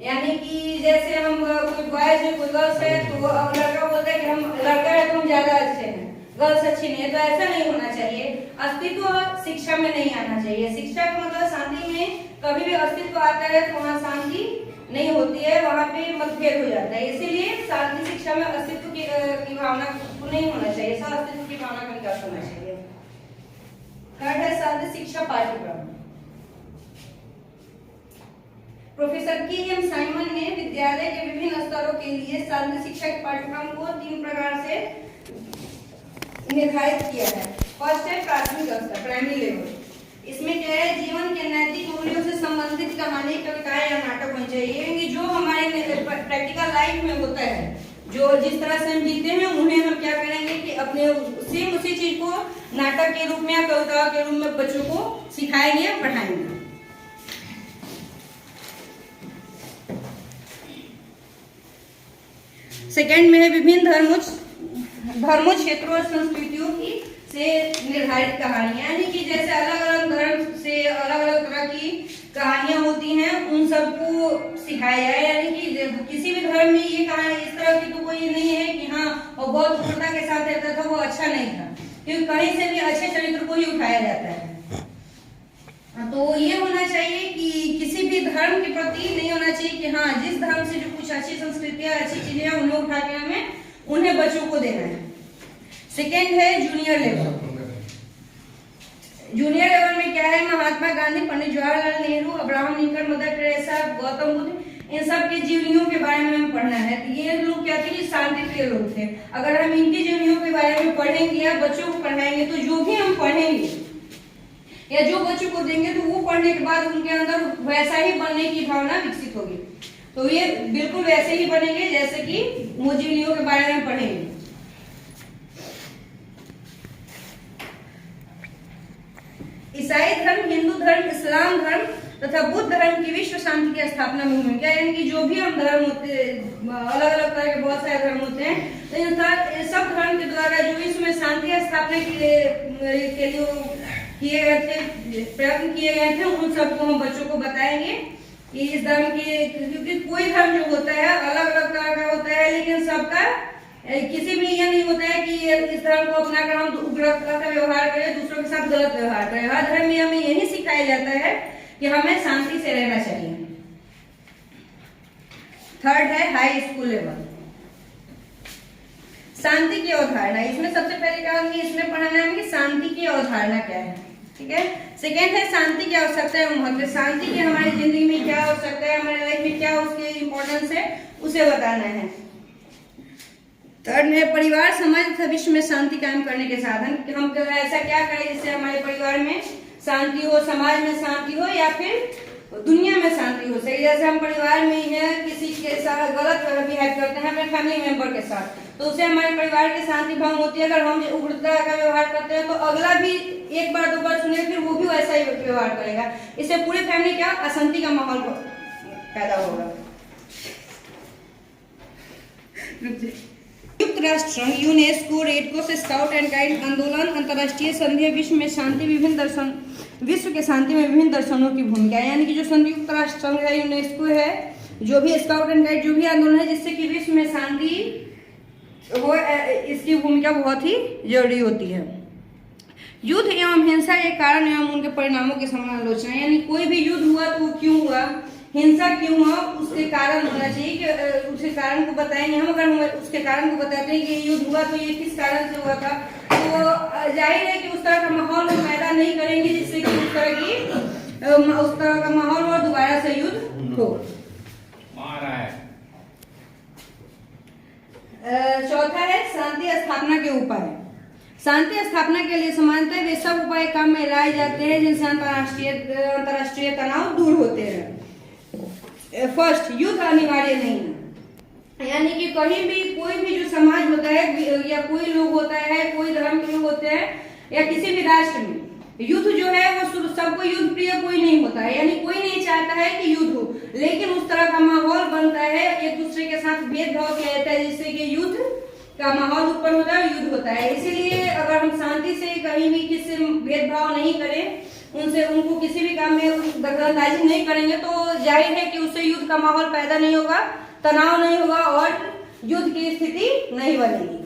यानी कि जैसे हम कोई बॉय बॉयज है कोई गर्ल्स है, तो अब लड़का बोलता है कि हम लड़का है तो हम ज्यादा अच्छे हैं, गर्ल्स अच्छी नहीं है, तो ऐसा नहीं होना चाहिए। अस्तित्व शिक्षा में नहीं आना चाहिए। शिक्षा का मतलब शांति में कभी भी अस्तित्व आता है तो वहाँ शांति नहीं होती है, वहाँ पे मतभेद हो जाता है। इसीलिए शांति शिक्षा में अस्तित्व की भावना को नहीं होना चाहिए, सब अस्तित्व की भावना का विकास होना चाहिए। थर्ड है शांति शिक्षा पाठ्यक्रम। प्रोफेसर के एम साइमन ने विद्यालय के विभिन्न स्तरों के लिए शांति शिक्षा के पाठ्यक्रम को 3 प्रकार से निर्धारित किया है। फर्स्ट है प्राथमिक स्तर, प्राइमरी लेवल। इसमें क्या है, जीवन के नैतिक मूल्यों से संबंधित कहानी, कविताएं या नाटक होने चाहिए कि जो हमारे प्रैक्टिकल लाइफ में होता है, जो जिस तरह से हम जीते हैं उन्हें हम क्या करेंगे कि अपने सेम उसी चीज को नाटक के रूप में या कविता के रूप में बच्चों को सिखाएंगे, पढ़ाएंगे। सेकंड में है विभिन्न धर्मों क्षेत्रों और संस्कृतियों की से निर्धारित कहानियां, यानी कि जैसे अलग अलग धर्म से अलग अलग तरह की कहानियां होती हैं, उन सबको सिखाया जाए। यानी कि किसी भी धर्म में ये कहानी इस तरह की तो कोई नहीं है कि हाँ वो बहुत क्रूरता के साथ रहता था, वो अच्छा नहीं था, क्योंकि कहीं से भी अच्छे चरित्र को ही उठाया जाता है। तो ये होना चाहिए कि किसी भी धर्म के प्रति नहीं होना चाहिए कि हाँ जिस धर्म से जो कुछ अच्छी संस्कृतियां अच्छी चीजें हैं उन्हें उठा के हमें उन्हें बच्चों को देना है। सेकेंड है जूनियर लेवल। जूनियर लेवल में क्या है, Mahatma Gandhi, Pandit Jawaharlal Nehru, Abraham Lincoln, Mother Teresa, Gautam Buddha, इन सब की जीवनियों के बारे में हमें पढ़ना है। तो ये लोग क्या थे, शांति प्रिय लोग थे। अगर हम इनकी जीवनियों के बारे में पढ़ेंगे या बच्चों को पढ़ाएंगे तो जो भी हम पढ़ेंगे या जो बच्चों को देंगे तो वो पढ़ने के बाद उनके अंदर वैसा ही बनने की भावना विकसित होगी। तो ये बिल्कुल वैसे ही बनेंगे जैसे कि वो जीवनियों के बारे में पढ़ेंगे। ईसाई धर्म, हिंदू धर्म, इस्लाम धर्म तथा बुद्ध धर्म की विश्व शांति की स्थापना में भूमिका, यानी कि जो भी हम धर्म होते अलग अलग तरह के बहुत सारे धर्म होते हैं, तो इन सब धर्म के द्वारा जो विश्व में शांति स्थापना के लिए किए गए थे, प्रयत्न किए गए थे, उन सबको हम बच्चों को बताएंगे कि इस धर्म के, क्योंकि कोई धर्म जो होता है अलग अलग तरह का होता है, लेकिन सबका किसी में यह नहीं होता है कि इस धर्म को अपनाकर हम उग्रता का व्यवहार करें, दूसरों के साथ गलत व्यवहार करें। हर धर्म में हमें यही सिखाया जाता है कि हमें शांति से रहना चाहिए। थर्ड है हाई स्कूल लेवल, शांति की अवधारणा। इसमें सबसे पहले क्या होगी, इसमें पढ़ाना है कि शांति की अवधारणा क्या है, ठीक है। सेकेंड है शांति की आवश्यकता है महत्व, शांति की हमारी जिंदगी में क्या आवश्यकता है, हमारे लाइफ में क्या उसकी इंपॉर्टेंस है, उसे बताना है। थर्ड में परिवार, समाज तथा विश्व में शांति कायम करने के साधन, हम ऐसा क्या करें जिससे हमारे परिवार में शांति हो, समाज में शांति हो या फिर दुनिया में शांति हो। सही, जैसे हम परिवार में ही है किसी के साथ गलत बिहेव करते हैं अपने फैमिली मेंबर के साथ, तो उससे हमारे परिवार की शांति भंग होती है। अगर हम उग्रता का व्यवहार करते हैं तो अगला भी एक बार दो बार सुने फिर वो भी वैसा ही व्यवहार करेगा, इससे पूरी फैमिली क्या अशांति का माहौल पैदा होगा। संयुक्त राष्ट्र संघ, UNESCO, red cross, scout and guide आंदोलन, अंतर्राष्ट्रीय संधि, विश्व में शांति, विश्व के शांति में विभिन्न दर्शनों की भूमिका, यानी कि जो संयुक्त राष्ट्र संघ है, यूनेस्को है, जो भी स्काउट एंड गाइड, जो भी आंदोलन है जिससे कि विश्व में शांति हो, इसकी भूमिका बहुत ही जरूरी होती है। युद्ध एवं हिंसा के कारण एवं उनके परिणामों की समालोचना, यानी कोई भी युद्ध हुआ तो वो क्यों हुआ, हिंसा क्यों हुआ, उसके कारण होना चाहिए कि उसके कारण को बताएंगे हम। अगर हम उसके कारण को बताते हैं कि युद्ध हुआ तो ये किस कारण से हुआ था, तो जाहिर है कि उस तरह का माहौल हम पैदा नहीं करेंगे जिससे कि उस तरह का माहौल और दोबारा से युद्ध हो। चौथा है शांति स्थापना के उपाय। शांति स्थापना के लिए सामान्यतः वे सब उपाय काम में लाए जाते हैं जिनसे अंतर्राष्ट्रीय तनाव दूर होते हैं। फर्स्ट, युद्ध अनिवार्य नहीं है, यानी कि कहीं भी कोई भी जो समाज होता है या कोई लोग होता है, कोई धर्म के लोग होते हैं या किसी भी राष्ट्र में युद्ध जो है वो सबको युद्ध प्रिय कोई नहीं होता है, यानी कोई नहीं चाहता है कि युद्ध हो, लेकिन उस तरह का माहौल बनता है, एक दूसरे के साथ भेदभाव किया जाता है जिससे कि युद्ध का माहौल उत्पन्न होता है, युद्ध होता है। इसीलिए अगर हम शांति से कहीं भी किसी भेदभाव नहीं करें, उनसे उनको किसी भी काम में दखलंदाजी नहीं करेंगे तो जाहिर है कि उससे युद्ध का माहौल पैदा नहीं होगा, तनाव नहीं होगा और युद्ध की स्थिति नहीं बनेगी।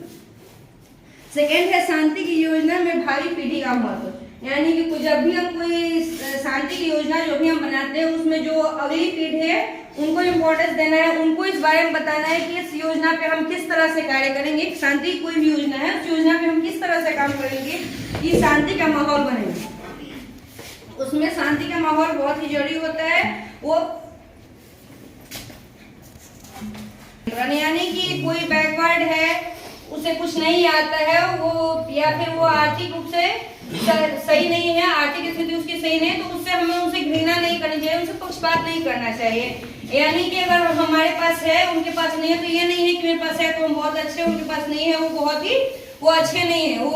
सेकेंड है शांति की योजना में भावी पीढ़ी का महत्व, यानी कि जब भी हम कोई शांति की योजना जो भी हम बनाते हैं उसमें जो अगली पीढ़ी है उनको इम्पोर्टेंस देना है, उनको इस बारे में बताना है कि इस योजना पे हम किस तरह से कार्य करेंगे। शांति की कोई भी योजना है उस योजना पे हम किस तरह से काम करेंगे कि शांति का माहौल बने। उसमें शांति का माहौल बहुत ही जरूरी होता है। वो यानी कि कोई बैकवर्ड है, उसे कुछ नहीं आता है, वो या फिर वो आर्थिक रूप से सही नहीं है, आर्थिक स्थिति उसकी सही नहीं है, तो उससे हमें उनसे घृणा नहीं करनी चाहिए, उनसे पक्षपात नहीं करना चाहिए। यानी कि अगर हमारे पास है उनके पास नहीं है तो ये नहीं है कि मेरे पास है तो हम बहुत अच्छे, उनके पास नहीं है वो अच्छे नहीं है, वो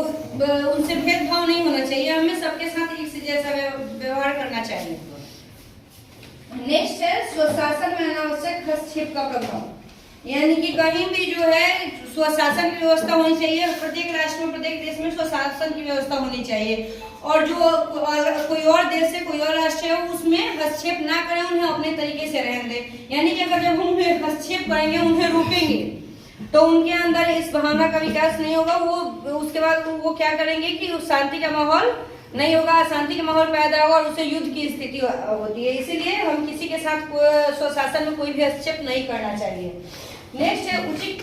उनसे भेदभाव नहीं होना चाहिए। हमें सबके साथ एक से जैसा व्यवहार करना चाहिए। नेक्स्ट है स्वशासन में अनावश्यक हस्तक्षेप का प्रभाव, यानी कि कहीं भी जो है स्वशासन की व्यवस्था होनी चाहिए। प्रत्येक राष्ट्र में, प्रत्येक देश में स्वशासन की व्यवस्था होनी चाहिए और जो कोई और देश है, कोई और राष्ट्र है उसमें हस्तक्षेप ना करें, उन्हें अपने तरीके से रहने दें। यानी कि अगर जब हम उन्हें हस्तक्षेप करेंगे, उन्हें रोकेंगे तो उनके अंदर इस भावना का विकास नहीं होगा। वो उसके बाद वो क्या करेंगे कि उस शांति का माहौल नहीं होगा, अशांति का माहौल पैदा होगा और उससे युद्ध की स्थिति होती है। इसीलिए हम किसी के साथ स्वशासन में कोई भी हस्तक्षेप नहीं करना चाहिए। नेक्स्ट है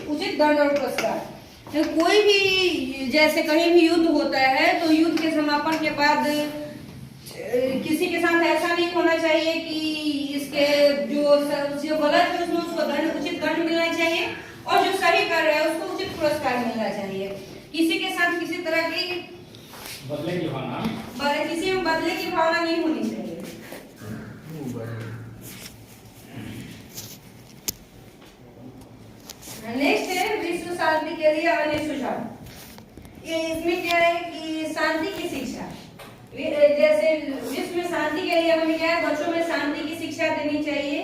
उचित दंड और पुरस्कार। तो कोई भी जैसे कहीं भी युद्ध होता है तो युद्ध के समापन के बाद किसी के साथ ऐसा नहीं होना चाहिए कि इसके जो गलत है उसमें उसको उचित दंड मिलना चाहिए और जो सही कर रहा है उसको उचित पुरस्कार मिलना चाहिए। किसी के साथ किसी तरह की बदले की भावना, किसी में बदले की भावना नहीं होनी चाहिए। नेक्स्ट है विश्व शांति के लिए अन्य सुझाव। ये इसमें क्या है कि शांति की शिक्षा, जैसे विश्व में शांति के लिए हमें क्या है, बच्चों में शांति की शिक्षा देनी चाहिए।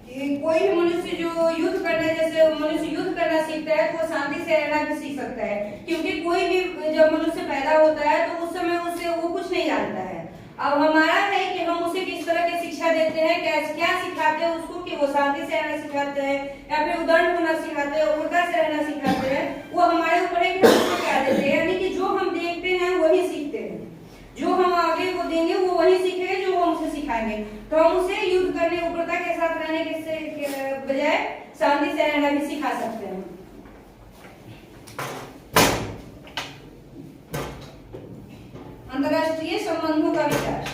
कोई भी मनुष्य जो युद्ध करना, जैसे मनुष्य युद्ध करना सीखता है तो वो शांति से रहना भी सीख सकता है, क्योंकि कोई भी जब मनुष्य पैदा होता है तो उस समय उससे वो कुछ नहीं जानता है। अब हमारा है कि हम उसे किस तरह की शिक्षा देते हैं, क्या सिखाते हैं उसको, कि वो शांति से रहना सिखाते हैं या फिर उदाहरण होना सिखाते हैं, उल्टा से रहना सिखाते हैं। वो हमारे ऊपर है कि हम उसको क्या देते हैं। यानी कि जो हम देखते हैं वही सीखते हैं, जो हम आगे को देंगे वो वही सीखेंगे जो हम उसे सिखाएंगे। तो हम उसे युद्ध करने, उग्रता के साथ रहने के बजाय शांति से रहना भी सिखा सकते हैं। अंतर्राष्ट्रीय संबंधों का विकास।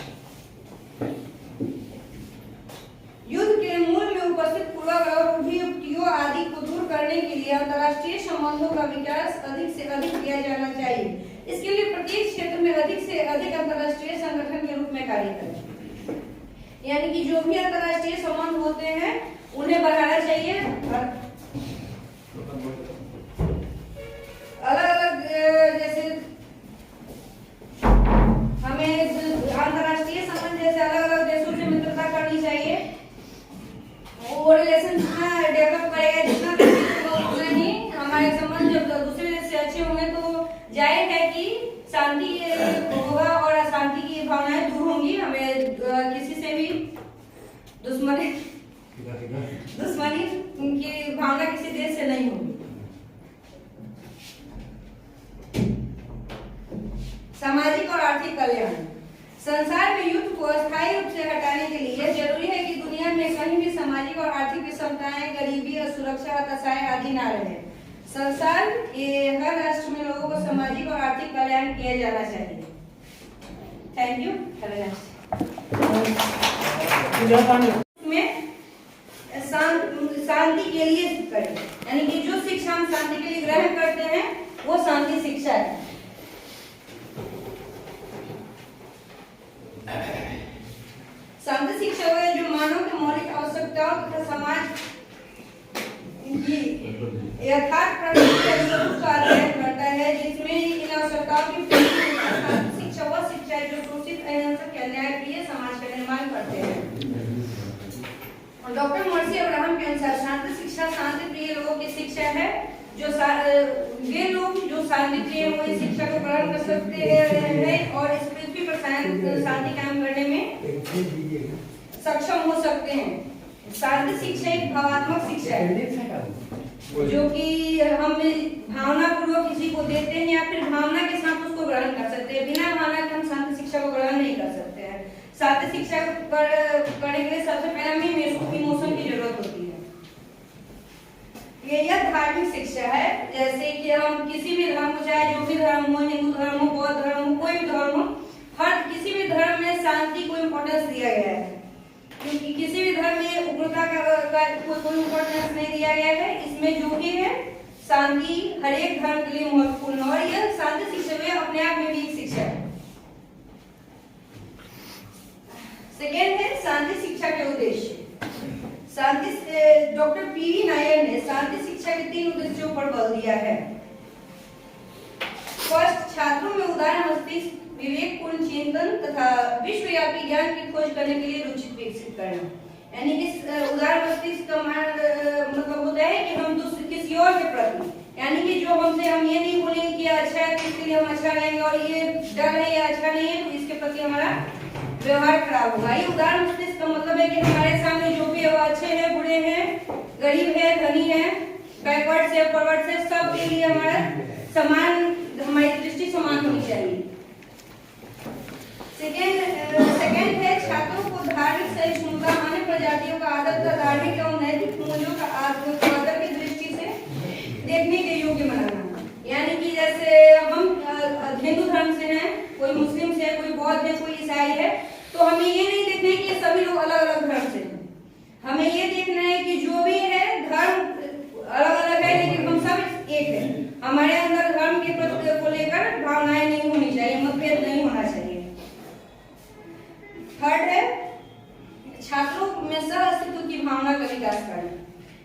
युद्ध के मूल में उपस्थित पूर्वाग्रह और रूढ़ियों आदि को दूर करने के लिए अंतर्राष्ट्रीय संबंधों का विकास अधिक से अधिक किया जाना चाहिए। इसके लिए प्रत्येक क्षेत्र में अधिक से अधिक अंतर्राष्ट्रीय संगठन के रूप में कार्य करें। यानी कि जो भी अंतर्राष्ट्रीय संबंध होते हैं उन्हें बढ़ाना चाहिए। अलग अलग जैसे हमें अंतर्राष्ट्रीय संबंध जैसे अलग अलग देशों से मित्रता करनी चाहिए। वो रिलेशन जितना डेवलप करेगा, जितना उतना ही हमारे संबंध जब दूसरे देश से अच्छे होंगे तो जाहिर है कि शांति होगा और अशांति की भावनाएं दूर होंगी। हमें किसी से भी दुश्मनी की भावना किसी देश से नहीं होगी। सामाजिक और आर्थिक कल्याण। संसार में युद्ध को अस्थायी रूप से हटाने के लिए जरूरी है कि दुनिया में कहीं भी सामाजिक और आर्थिक विषमताएं, गरीबी, असुरक्षा, हताशाएं आदि न रहे। संसार के हर राष्ट्र में लोगों को सामाजिक और आर्थिक कल्याण किया जाना चाहिए। Thank you. में शांति के लिए करें, यानी कि जो शिक्षा हम शांति के लिए ग्रहण करते हैं वो शांति शिक्षा है। शांति शिक्षा है जो मानव के मौलिक आवश्यकताओं तथा समाज की यथार्थ प्रणाली का अध्ययन करता है, जिसमें इन आवश्यकताओं की शिक्षा वह शिक्षा है जो शोषित, अहिंसक, अन्यायप्रिय समाज का निर्माण करते हैं। डॉक्टर मर्सी अब्राहम के अनुसार शांति शिक्षा शांति प्रिय लोगों की शिक्षा है। जो वे लोग जो शांति प्रिय वो इस शिक्षा को ग्रहण कर सकते हैं और इस पृथ्वी पर शांति कायम करने में सक्षम हो सकते हैं। शांति शिक्षा एक भावात्मक शिक्षा है जो कि हम भावना पूर्वक किसी को देते हैं या फिर भावना के साथ उसको ग्रहण कर सकते हैं। बिना भावना के हम शांति शिक्षा को ग्रहण नहीं कर सकते हैं। शांति शिक्षा करने के लिए सबसे पहले हमें इमोशन की जरूरत होती है। यह धार्मिक शिक्षा है, जैसे कि हम किसी भी धर्म को, चाहे जो भी धर्म हो, हिंदू धर्म हो, बौद्ध धर्म हो, कोई भी धर्म हो, हर किसी भी धर्म में शांति को इम्पोर्टेंस दिया गया है, क्योंकि किसी भी धर्म में उग्रता का कोई इम्पोर्टेंस नहीं दिया गया है। इसमें जो भी है शांति हर एक धर्म के लिए महत्वपूर्ण है और यह शांति शिक्षा में अपने आप में भी एक शिक्षा है। सेकेंड है शांति शिक्षा के उद्देश्य। डॉक्टर पीवी नायर ने शांति शिक्षा के 3 उद्देश्यों पर बल दिया है। फर्स्ट, छात्रों में उदार मस्तिष्क, विवेकपूर्ण चिंतन तथा विश्वव्यापी ज्ञान की खोज करने के लिए रुचि विकसित करना। यानी कि उदार मस्तिष्क का मतलब होता है कि हम किसी और के प्रति, यानी कि जो हमसे, हम ये नहीं बोलेंगे कि अच्छा है तो इसके लिए हम अच्छा रहेंगे और ये डर है या अच्छा नहीं है तो इसके प्रति हमारा व्यवहार खराब होगा। ये उदार मस्तिष्क का मतलब है कि हमारे सामने जो भी अच्छे हैं, बुरे हैं, गरीब है, धनी है, बैकवर्ड से, फॉरवर्ड से, सब के लिए हमारा समान, हमारी दृष्टि समान होनी चाहिए। सेकेंड है छात्रों को धार्मिक सहिष्णुता, अन्य प्रजातियों का आदर का धार्मिक एवं नैतिक मूल्यों का आदर की दृष्टि से देखने के योग्य बनाना। यानी कि जैसे हम हिंदू धर्म से हैं, कोई मुस्लिम से है, कोई बौद्ध है, कोई ईसाई है, तो हमें ये नहीं देखना है कि सभी लोग अलग अलग धर्म से हैं। हमें ये देखना है कि जो भी है धर्म अलग अलग है लेकिन हम सब एक है। हमारे अंदर धर्म के प्रति को लेकर भावनाएं नहीं होनी चाहिए, मतभेद नहीं होना चाहिए। थर्ड है छात्रों में सह अस्तित्व की भावना का विकास करना।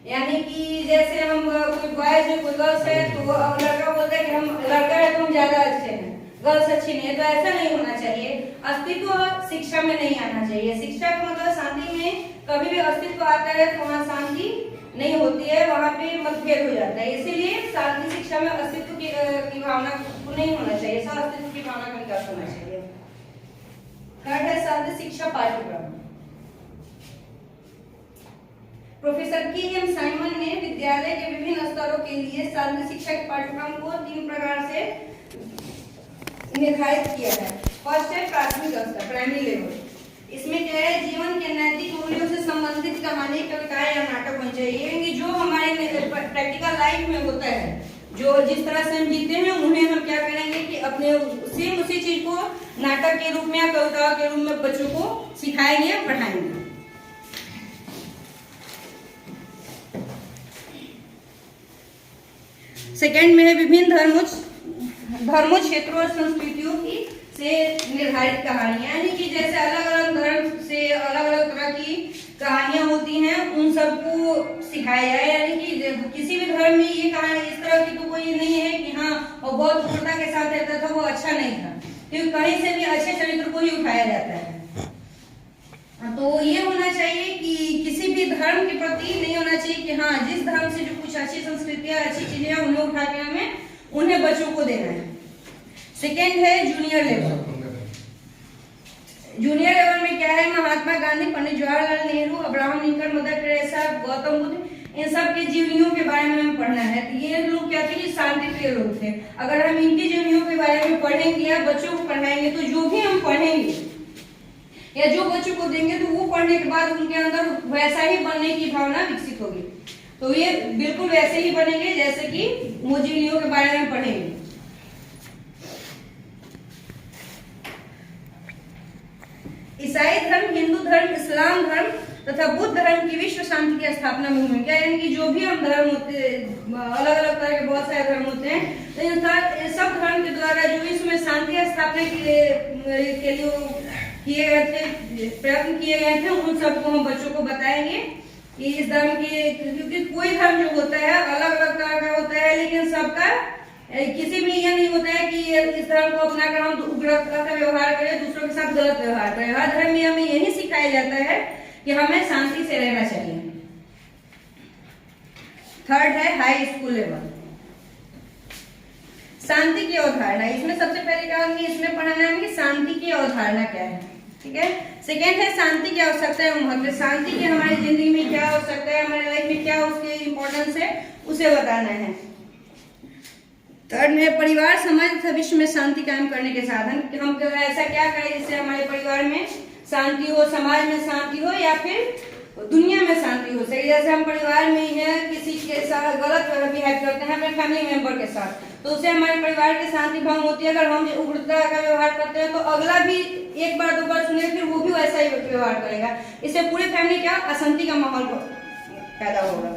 यानी कि जैसे हम कोई बॉयज है, कोई गर्ल्स है, तो लड़का बोलता है कि हम लड़का है तो हम ज्यादा अच्छे हैं, गर्ल्स अच्छी नहीं है, तो ऐसा नहीं होना चाहिए। अस्तित्व शिक्षा में नहीं आना चाहिए। शिक्षा का मतलब शांति में कभी भी अस्तित्व आता है तो वहाँ शांति नहीं होती है, वहाँ पे मतभेद हो जाता है। इसीलिए शांति शिक्षा में अस्तित्व की भावना को नहीं होना चाहिए, सह अस्तित्व की भावना का विकास होना चाहिए। थर्ड है शांति शिक्षा पाठ्यक्रम। प्रोफेसर के एम साइमन ने विद्यालय के विभिन्न स्तरों के लिए शांति शिक्षा के पाठ्यक्रम को 3 प्रकार से निर्धारित किया है। फर्स्ट है प्राथमिक स्तर, प्राइमरी लेवल। इसमें क्या है, जीवन के नैतिक मूल्यों से संबंधित कहानी, कविताएं या नाटक होने चाहिए जो हमारे प्रैक्टिकल लाइफ में होता है, जो जिस तरह से हम जीते हैं उन्हें हम क्या करेंगे कि अपने सेम उसी चीज को नाटक के रूप में या कविताओं के रूप में बच्चों को सिखाएंगे, पढ़ाएंगे। सेकेंड में है विभिन्न धर्मों, क्षेत्रों और संस्कृतियों की से निर्धारित कहानियां। यानी कि जैसे अलग अलग धर्म से अलग अलग तरह की कहानियां होती हैं, उन सबको सिखाया जाए। यानी कि किसी भी धर्म में ये कहानी इस तरह की तो कोई नहीं है कि हाँ वो बहुत क्रूरता के साथ रहता था, वो अच्छा नहीं था, क्योंकि कहीं से भी अच्छे चरित्र को ही उठाया जाता है। तो ये होना चाहिए कि किसी भी धर्म के प्रति नहीं होना चाहिए कि हाँ जिस धर्म से जो कुछ अच्छी संस्कृतियां, अच्छी चीजें हैं उन्हें उठा के हमें उन्हें बच्चों को देना है। सेकेंड है जूनियर लेवल। जूनियर लेवल में क्या है, Mahatma Gandhi, Pandit Jawaharlal Nehru, Abraham Lincoln, Mother Teresa, Gautam Buddha, इन सब की जीवनियों के बारे में हमें पढ़ना है। तो ये लोग क्या थे कि शांति प्रिय लोग थे। अगर हम इनकी जीवनियों के बारे में पढ़ेंगे या बच्चों को पढ़ाएंगे तो जो भी हम पढ़ेंगे या जो बच्चों को देंगे तो वो पढ़ने के बाद उनके अंदर वैसा ही बनने की भावना विकसित होगी। तो ये बिल्कुल वैसे ही बनेंगे जैसे कि वो जीवनियों के बारे में पढ़ेंगे। ईसाई धर्म, हिंदू धर्म, इस्लाम धर्म तथा बुद्ध धर्म की विश्व शांति की स्थापना में भूमिका। यानी कि जो भी हम धर्म होते, अलग अलग तरह के बहुत सारे धर्म होते हैं, तो इन सब धर्म के द्वारा जो विश्व में शांति स्थापना के लिए किए गए थे, प्रयत्न किए गए थे, उन सबको हम बच्चों को बताएंगे कि इस धर्म के, क्योंकि कोई धर्म जो होता है अलग अलग तरह का होता है, लेकिन सबका किसी में यह नहीं होता है कि इस धर्म को अपनाकर हम उग्रता का व्यवहार करें, दूसरों के साथ गलत व्यवहार करें। हर धर्म में हमें यही सिखाया जाता है कि हमें शांति से रहना चाहिए। थर्ड है हाई स्कूल लेवल, शांति की अवधारणा। इसमें सबसे पहले क्या होगी, इसमें पढ़ाना है कि शांति की अवधारणा क्या है। ठीक है, सेकेंड है शांति की आवश्यकता एवं महत्व। शांति की हमारी जिंदगी में क्या आवश्यकता है, हमारे लाइफ में क्या उसकी इंपॉर्टेंस है, उसे बताना है। थर्ड में परिवार, समाज तथा विश्व में शांति कायम करने के साधन। हम ऐसा क्या करें जिससे हमारे परिवार में शांति हो, समाज में शांति हो या फिर दुनिया में शांति हो सके। जैसे हम परिवार में ही है, किसी के साथ गलत बिहेव करते हैं अपने फैमिली मेंबर के साथ, तो उससे हमारे परिवार की शांति भंग होती है। अगर हम उग्रता का व्यवहार करते हैं तो अगला भी एक बार दो बार सुने, फिर वो भी वैसा ही व्यवहार करेगा। इससे पूरी फैमिली क्या अशांति का माहौल पैदा होगा।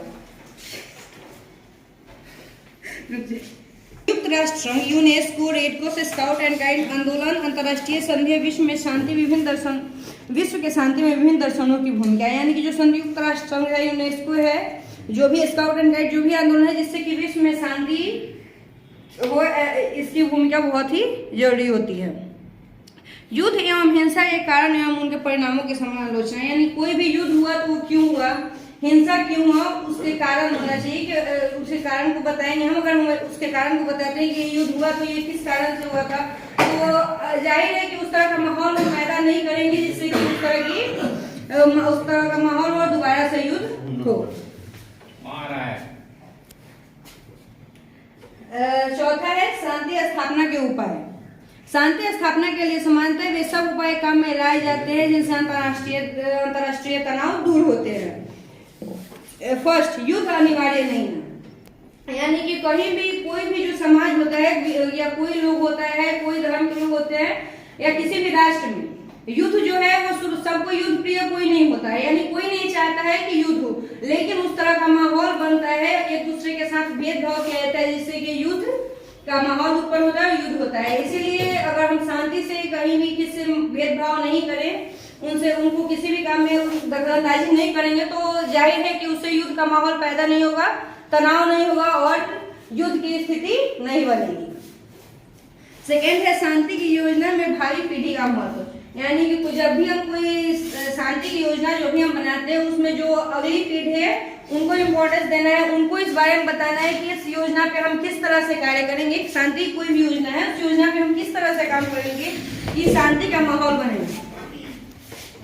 संयुक्त राष्ट्र संघ, UNESCO, red cross, scout and guide आंदोलन, अंतर्राष्ट्रीय संधि, विश्व में शांति, विभिन्न दर्शन, विश्व के शांति में विभिन्न दर्शनों की भूमिका। यानी कि जो संयुक्त राष्ट्र संघ है, यूनेस्को है, जो भी स्काउट एंड गाइड, जो भी आंदोलन है जिससे कि विश्व में शांति वो, इसकी भूमिका बहुत ही जरूरी होती है। युद्ध एवं हिंसा के कारण एवं उनके परिणामों की समालोचना। यानी कोई भी युद्ध हुआ तो वो क्यों हुआ, हिंसा क्यों हुआ, उसके कारण होना चाहिए कि उसके कारण को बताएंगे हम। अगर हम उसके कारण को बताते हैं कि युद्ध हुआ तो ये किस कारण से हुआ था, तो जाहिर है कि उस तरह का माहौल हम पैदा नहीं करेंगे जिससे कि उस तरह का माहौल और दोबारा से युद्ध हो। चौथा है शांति स्थापना के उपाय। शांति स्थापना के लिए सामान्यतः वे सब उपाय काम में लाए जाते हैं जिनसे अंतर्राष्ट्रीय तनाव दूर होते हैं। फर्स्ट, युद्ध अनिवार्य नहीं है। यानी कि कहीं भी कोई भी जो समाज होता है या कोई लोग होता है, कोई धर्म के लोग होते हैं या किसी भी राष्ट्र में युद्ध जो है वो सबको युद्ध प्रिय कोई नहीं होता है। यानी कोई नहीं चाहता है कि युद्ध हो, लेकिन उस तरह का माहौल बनता है, एक दूसरे के साथ भेदभाव किया जाता है जिससे कि युद्ध का माहौल उत्पन्न होता है और युद्ध होता है। इसीलिए अगर हम शांति से कहीं भी किसी से भेदभाव नहीं करें, उनको किसी भी काम में दखलंदाजी नहीं करेंगे तो जाहिर है कि उससे युद्ध का माहौल पैदा नहीं होगा, तनाव नहीं होगा और युद्ध की स्थिति नहीं बनेगी। सेकेंड है शांति की योजना में भावी पीढ़ी का महत्व। यानी कि जब भी हम कोई शांति की योजना जो भी हम बनाते हैं उसमें जो अगली पीढ़ी है उनको इम्पोर्टेंस देना है, उनको इस बारे में बताना है कि इस योजना पे हम किस तरह से कार्य करेंगे। शांति कोई भी योजना है, उस योजना पे हम किस तरह से काम करेंगे कि शांति का माहौल बने।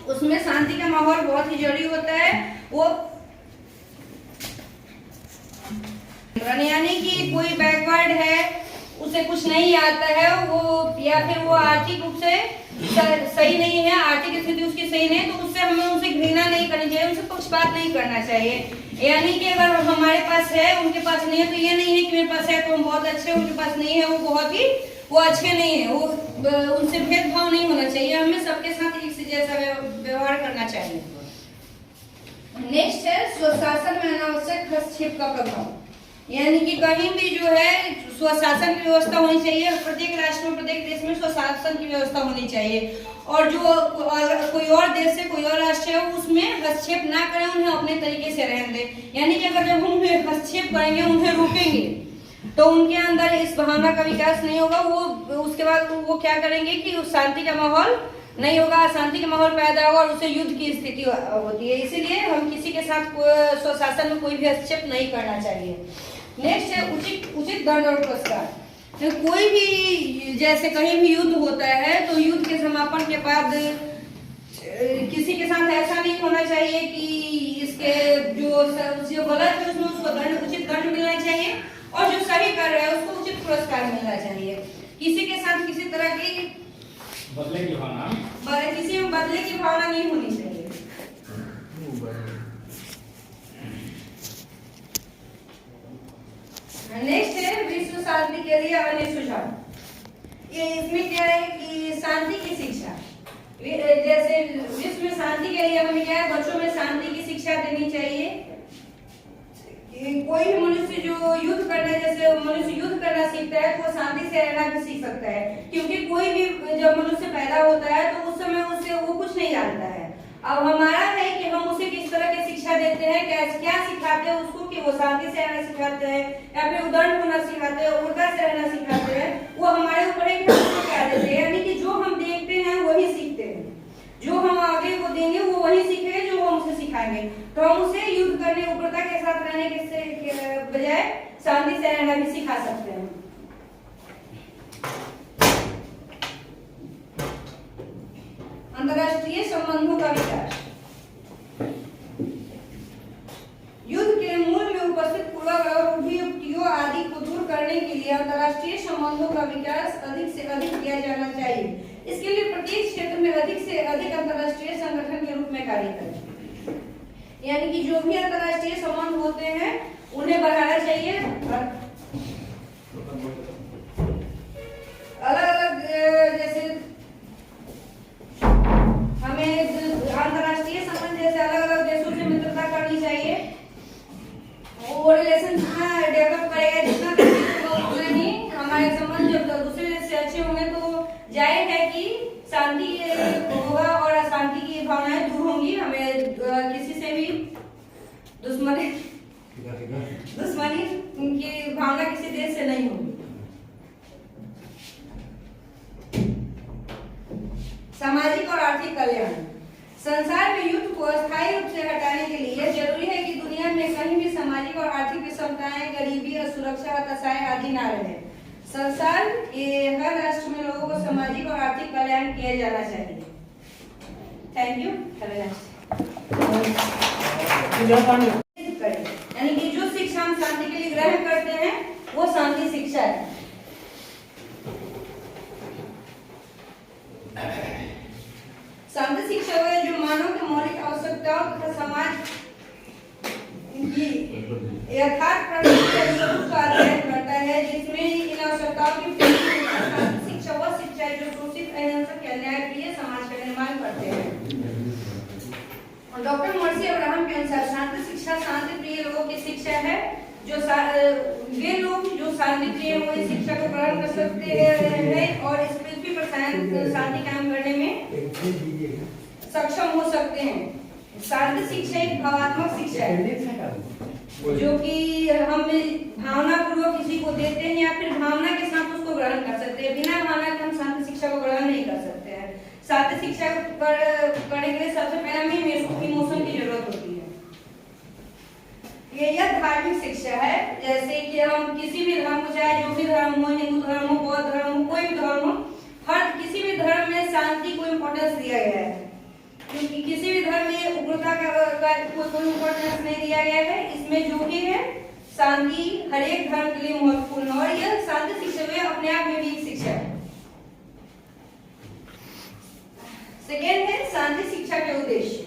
उसमें शांति का माहौल बहुत ही जरूरी होता है। वो यानी कि कोई बैकवर्ड है, उसे कुछ नहीं आता है, वो या फिर वो आर्थिक रूप से सही नहीं है, आर्थिक स्थिति उसकी सही नहीं है, तो उससे हमें उनसे घृणा नहीं करनी चाहिए, उनसे पक्षपात नहीं करना चाहिए। यानी कि अगर हमारे पास है उनके पास नहीं है तो ये नहीं है कि मेरे पास है तो हम बहुत अच्छे, उनके पास नहीं है वो अच्छे नहीं है, वो उनसे भेदभाव नहीं होना चाहिए। हमें सबके साथ एक से जैसा व्यवहार करना चाहिए। नेक्स्ट है स्वशासन में अनावश्यक हस्तक्षेप का प्रभाव। यानी कि कहीं भी जो है स्वशासन की व्यवस्था होनी चाहिए। प्रत्येक राष्ट्र में, प्रत्येक देश में स्वशासन की व्यवस्था होनी चाहिए और जो कोई और देश से कोई और राष्ट्र है उसमें हस्तक्षेप ना करें, उन्हें अपने तरीके से रहने दें। यानी कि अगर जब हम उन्हें हस्तक्षेप करेंगे, उन्हें रोकेंगे तो उनके अंदर इस भावना का विकास नहीं होगा। वो उसके बाद वो क्या करेंगे कि शांति का माहौल नहीं होगा, अशांति का माहौल पैदा होगा और उससे युद्ध की स्थिति होती है। इसीलिए हम किसी के साथ स्वशासन में कोई भी हस्तक्षेप नहीं करना चाहिए। नेक्स्ट है उचित दंड और पुरस्कार। कोई भी जैसे कहीं भी युद्ध होता है तो युद्ध के समापन के बाद किसी के साथ ऐसा नहीं होना चाहिए कि इसके जो गलत है उसमें उसको उचित दंड मिलना चाहिए और जो सही कर रहा है उसको उचित पुरस्कार मिलना चाहिए। किसी के साथ किसी तरह की बदले की भावना, किसी में बदले की भावना नहीं होनी चाहिए। नेक्स्ट है विश्व शांति के लिए अन्य सुझाव। ये इसमें क्या है कि शांति की शिक्षा, जैसे विश्व में शांति के लिए हमें क्या है, बच्चों में शांति की शिक्षा देनी चाहिए। कोई भी मनुष्य जो युद्ध करना, जैसे मनुष्य युद्ध करना सीखता है तो वो शांति से रहना भी सीख सकता है, क्योंकि कोई भी जब मनुष्य पैदा होता है तो उस समय उससे वो कुछ नहीं जानता है। अब हमारा है कि हम उसे किस तरह की शिक्षा देते हैं, क्या सिखाते हैं उसको, कि वो शांति से रहना सिखाते हैं या फिर उदंड होना सिखाते हैं, उल्टा से रहना सिखाते हैं। वो हमारे ऊपर है कि हम क्या देते हैं। यानी कि जो हम देखते हैं वही सीखते हैं, जो हम आगे को देंगे वो वही सीखेंगे जो हम उसे सिखाएंगे। तो हम उसे युद्ध करने, उग्रता के साथ रहने के बजाय शांति से रहना भी सिखा सकते हैं। अंतर्राष्ट्रीय संबंध करने के लिए अंतर्राष्ट्रीय संबंधों का विकास अधिक से अधिक किया जाना चाहिए। इसके लिए प्रत्येक क्षेत्र में अधिक से अधिक अंतर्राष्ट्रीय संगठन के रूप में कार्य करें। यानी कि जो भी अंतर्राष्ट्रीय संबंध होते हैं उन्हें बढ़ाना चाहिए। अलग अलग जैसे हमें अंतर्राष्ट्रीय संबंध जैसे अलग अलग देशों से मित्रता करनी चाहिए। वो रिलेशन जितना डेवलप करेगा, जितना उतना ही हमारे संबंध जब दूसरे देश से अच्छे होंगे तो जाहिर है कि शांति होगा और अशांति की भावनाएं दूर होंगी। हमें किसी से भी दुश्मनी की भावना किसी देश से नहीं होगी। सामाजिक और आर्थिक कल्याण। संसार में युद्ध को अस्थायी रूप से हटाने के लिए जरूरी है कि दुनिया में कहीं भी सामाजिक और आर्थिक विषमताएं, गरीबी, असुरक्षा, हताशाएं आदि न रहे। संसार के हर राष्ट्र में लोगों को सामाजिक और आर्थिक कल्याण किया जाना चाहिए। Thank you. यानी कि जो शिक्षा हम शांति के लिए ग्रहण करते हैं वो शांति शिक्षा है। शांति शिक्षा है जो मानव के मौलिक आवश्यकताओं तथा समाज की यथार्थ प्रकृति का अध्ययन करता है, जिसमें इन आवश्यकताओं की शांति शिक्षा वह शिक्षा है जो शोषित, अहिंसक, न्यायप्रिय समाज का निर्माण करते हैं। और डॉक्टर मर्सी अब्राहम के अनुसार शांति शिक्षा शांति प्रिय लोगों की शिक्षा है। जो वे लोग जो शांति प्रिय वो इस शिक्षा को ग्रहण कर सकते हैं और इस पृथ्वी पर शांति कायम करने में सक्षम हो सकते हैं। शांति शिक्षा एक भावात्मक शिक्षा है जो कि हम भावना पूर्वक किसी को देते हैं या फिर भावना के साथ उसको ग्रहण कर सकते हैं। बिना भावना के हम शांति शिक्षा को ग्रहण नहीं कर सकते हैं। शांति शिक्षा करने के लिए सबसे पहले हमें इमोशन की जरूरत होती है। यह धार्मिक शिक्षा है, जैसे कि हम किसी भी धर्म को, चाहे जो भी धर्म हो, हिंदू धर्म हो, बौद्ध धर्म हो, कोई भी धर्म हो, हर किसी भी धर्म में शांति को इम्पोर्टेंस दिया गया है। क्योंकि किसी भी धर्म में उग्रता का कोई इम्पोर्टेंस नहीं दिया गया है। इसमें जो भी है शांति हर एक धर्म के लिए महत्वपूर्ण है और यह शांति शिक्षा में अपने आप में भी एक शिक्षा है। सेकेंड है शांति शिक्षा के उद्देश्य।